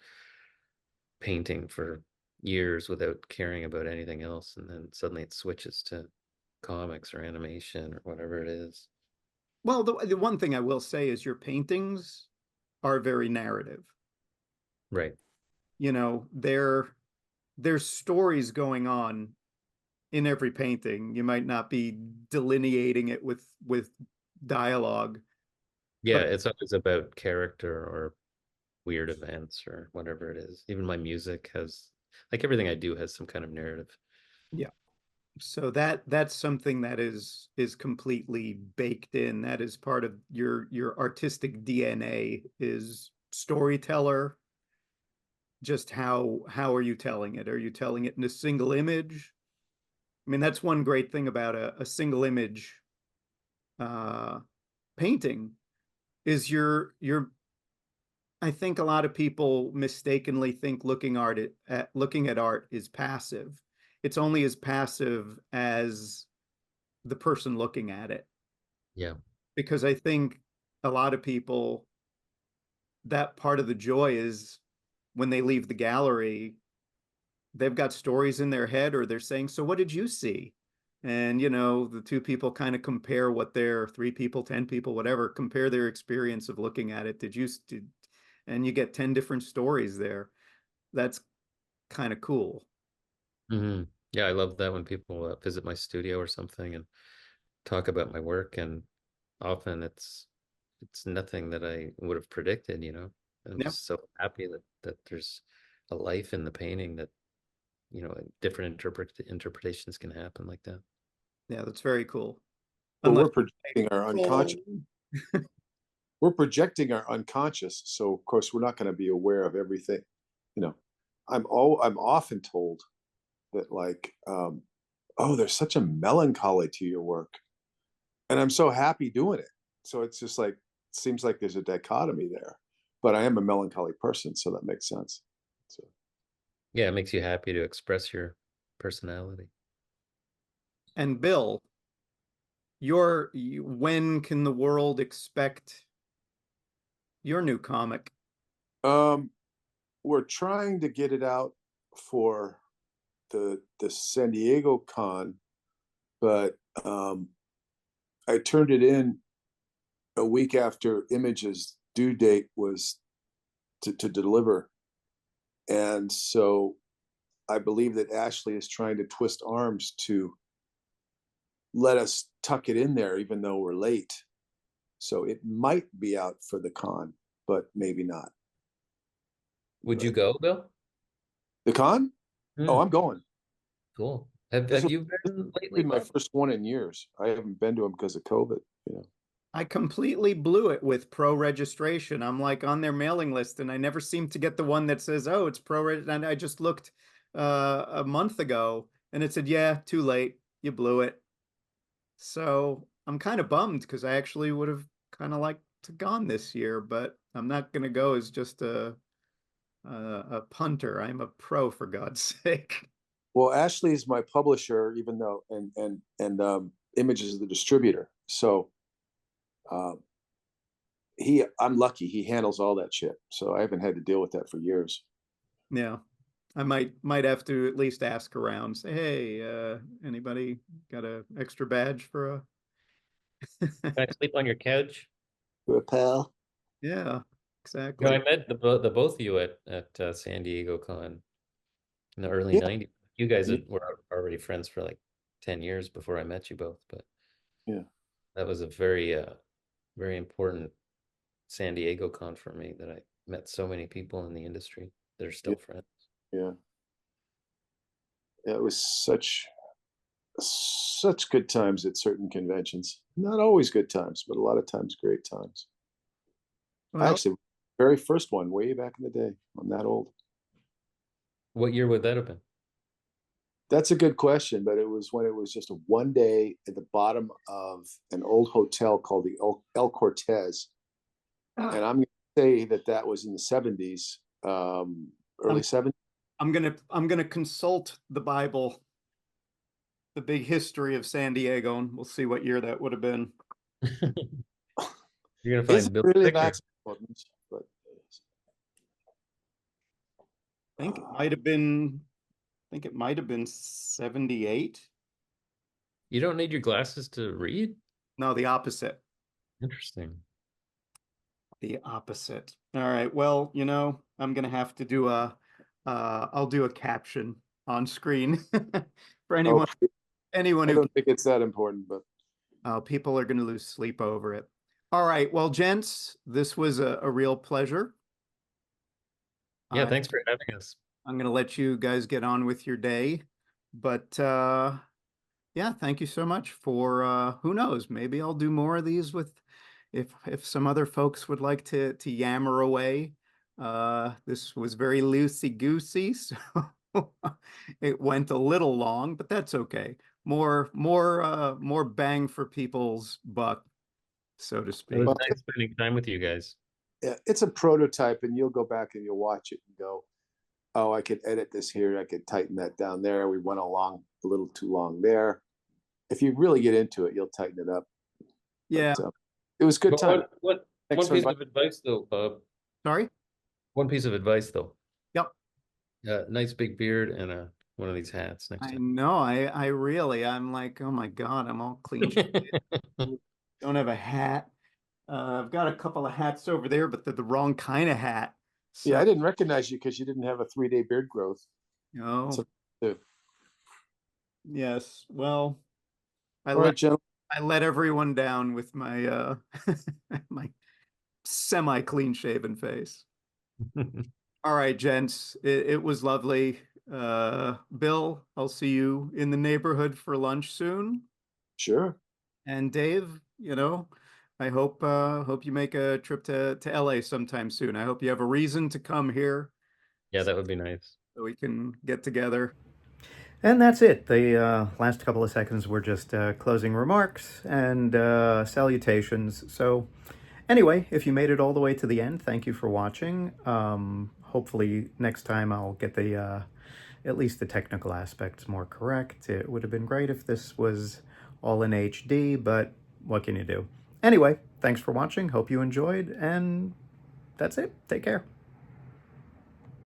painting for years without caring about anything else. And then suddenly it switches to comics or animation or whatever it is. well, the one thing I will say is your paintings are very narrative. Right. You know, there's stories going on in every painting. You might not be delineating it with dialogue, Yeah, but it's always about character or weird events or whatever it is. Even my music has like everything I do has some kind of narrative. Yeah. So that's something that is completely baked in. That is part of your artistic DNA is storyteller. Just how are you telling it? Are you telling it in a single image? I mean, that's one great thing about a single image uh, painting is you're I think a lot of people mistakenly think looking at art is passive. It's only as passive as the person looking at it. Yeah. Because I think a lot of people, that part of the joy is when they leave the gallery, they've got stories in their head or they're saying, so what did you see? And, the two people kind of compare what their three people, 10 people, whatever, compare their experience of looking at it. And you get 10 different stories there. That's kind of cool. Hmm. Yeah, I love that when people visit my studio or something and talk about my work, and often it's nothing that I would have predicted, you know. I'm Yeah. just so happy that there's a life in the painting that, you know, different interpretations can happen like that. Yeah, that's very cool. Well, Unless we're projecting our oh, unconscious. We're projecting our unconscious, so of course we're not going to be aware of everything. You know, I'm often told that like, oh, there's such a melancholy to your work, and I'm so happy doing it. So it's just like seems like there's a dichotomy there, but I am a melancholy person, so that makes sense. So Yeah, it makes you happy to express your personality. and Bill, when can the world expect your new comic? um, we're trying to get it out for the San Diego con, but I turned it in a week after Image's due date was to deliver. And so I believe that Ashley is trying to twist arms to let us tuck it in there, even though we're late. So it might be out for the con, but maybe not. Would you But go, Bill? the con? Oh, Hmm, I'm going. cool. Have This have will you this been will lately, be my Bill? first one in years. I haven't been to them because of COVID. I completely blew it with pro registration. I'm like on their mailing list, and I never seem to get the one that says, "Oh, it's pro." And I just looked a month ago, and it said, "Yeah, too late. You blew it." So I'm kind of bummed because I actually would have kind of liked to gone this year, but I'm not going to go as just a punter. I'm a pro, for God's sake. Well, Ashley is my publisher, even though and Image is the distributor. So um, I'm lucky. He handles all that shit. So I haven't had to deal with that for years. Yeah. I might have to at least ask around. Say, hey, anybody got a extra badge for a Can I sleep on your couch? Pal. Yeah, You know, I exactly. met the both of you at San Diego Con in the early Yeah, 90s. You guys were already friends for like 10 years before I met you both, but yeah, that was a very important San Diego Con for me, that I met so many people in the industry that are yeah, still friends. yeah. It was such good times at certain conventions. Not always good times, but a lot of times great times. Well, Actually, very first one way back in the day. I'm that old. What year would that have been? That's a good question, but it was when it was just a one day at the bottom of an old hotel called the El Cortez, and I'm going to say that that was in the '70s, I'm early '70s. I'm gonna consult the Bible, the big history of San Diego, and we'll see what year that would have been. You're gonna Isn't find Bill's really picture. that important, but I think it might have been. I think it might have been 78. You don't need your glasses to read? No, the opposite. Interesting. The opposite. All right. Well, I'm gonna have to do I'll do a caption on screen for anyone okay. anyone I who don't think it's that important, but people are gonna lose sleep over it. All right. Well, gents, this was a real pleasure. Yeah, I thanks for having us. I'm going to let you guys get on with your day. But yeah, thank you so much for who knows, maybe I'll do more of these with if some other folks would like to yammer away. This was very loosey-goosey, so it went a little long, but that's okay. More bang for people's buck, so to It was speak. Well, nice spending time with you guys. yeah, it's a prototype, and you'll go back and you'll watch it and go, "Oh, I could edit this here. I could tighten that down there. We went along a little too long there." If you really get into it, you'll tighten it up. Yeah, But it was good But time. Thanks one for piece inviting. of advice though, Bob. sorry. One piece of advice though. Yep. Nice big beard and one of these hats next I time. know. I really, I'm like, oh my God, I'm all clean shaven. Don't have a hat. I've got a couple of hats over there, but they're the wrong kind of hat. Yeah, So, I didn't recognize you because you didn't have a 3-day beard growth. oh, So, all yes. Well, I right, let gentlemen. I let everyone down with my my semi-clean shaven face. All right, gents. It was lovely. Bill, I'll see you in the neighborhood for lunch soon. Sure. And Dave, I hope you make a trip to LA sometime soon. I hope you have a reason to come here Yeah, that would be nice. so we can get together. And that's it. The last couple of seconds were just closing remarks and salutations. So, anyway, if you made it all the way to the end, thank you for watching. Hopefully, next time I'll get the at least the technical aspects more correct. It would have been great if this was all in HD, but what can you do? Anyway, thanks for watching. Hope you enjoyed, and that's it. Take care.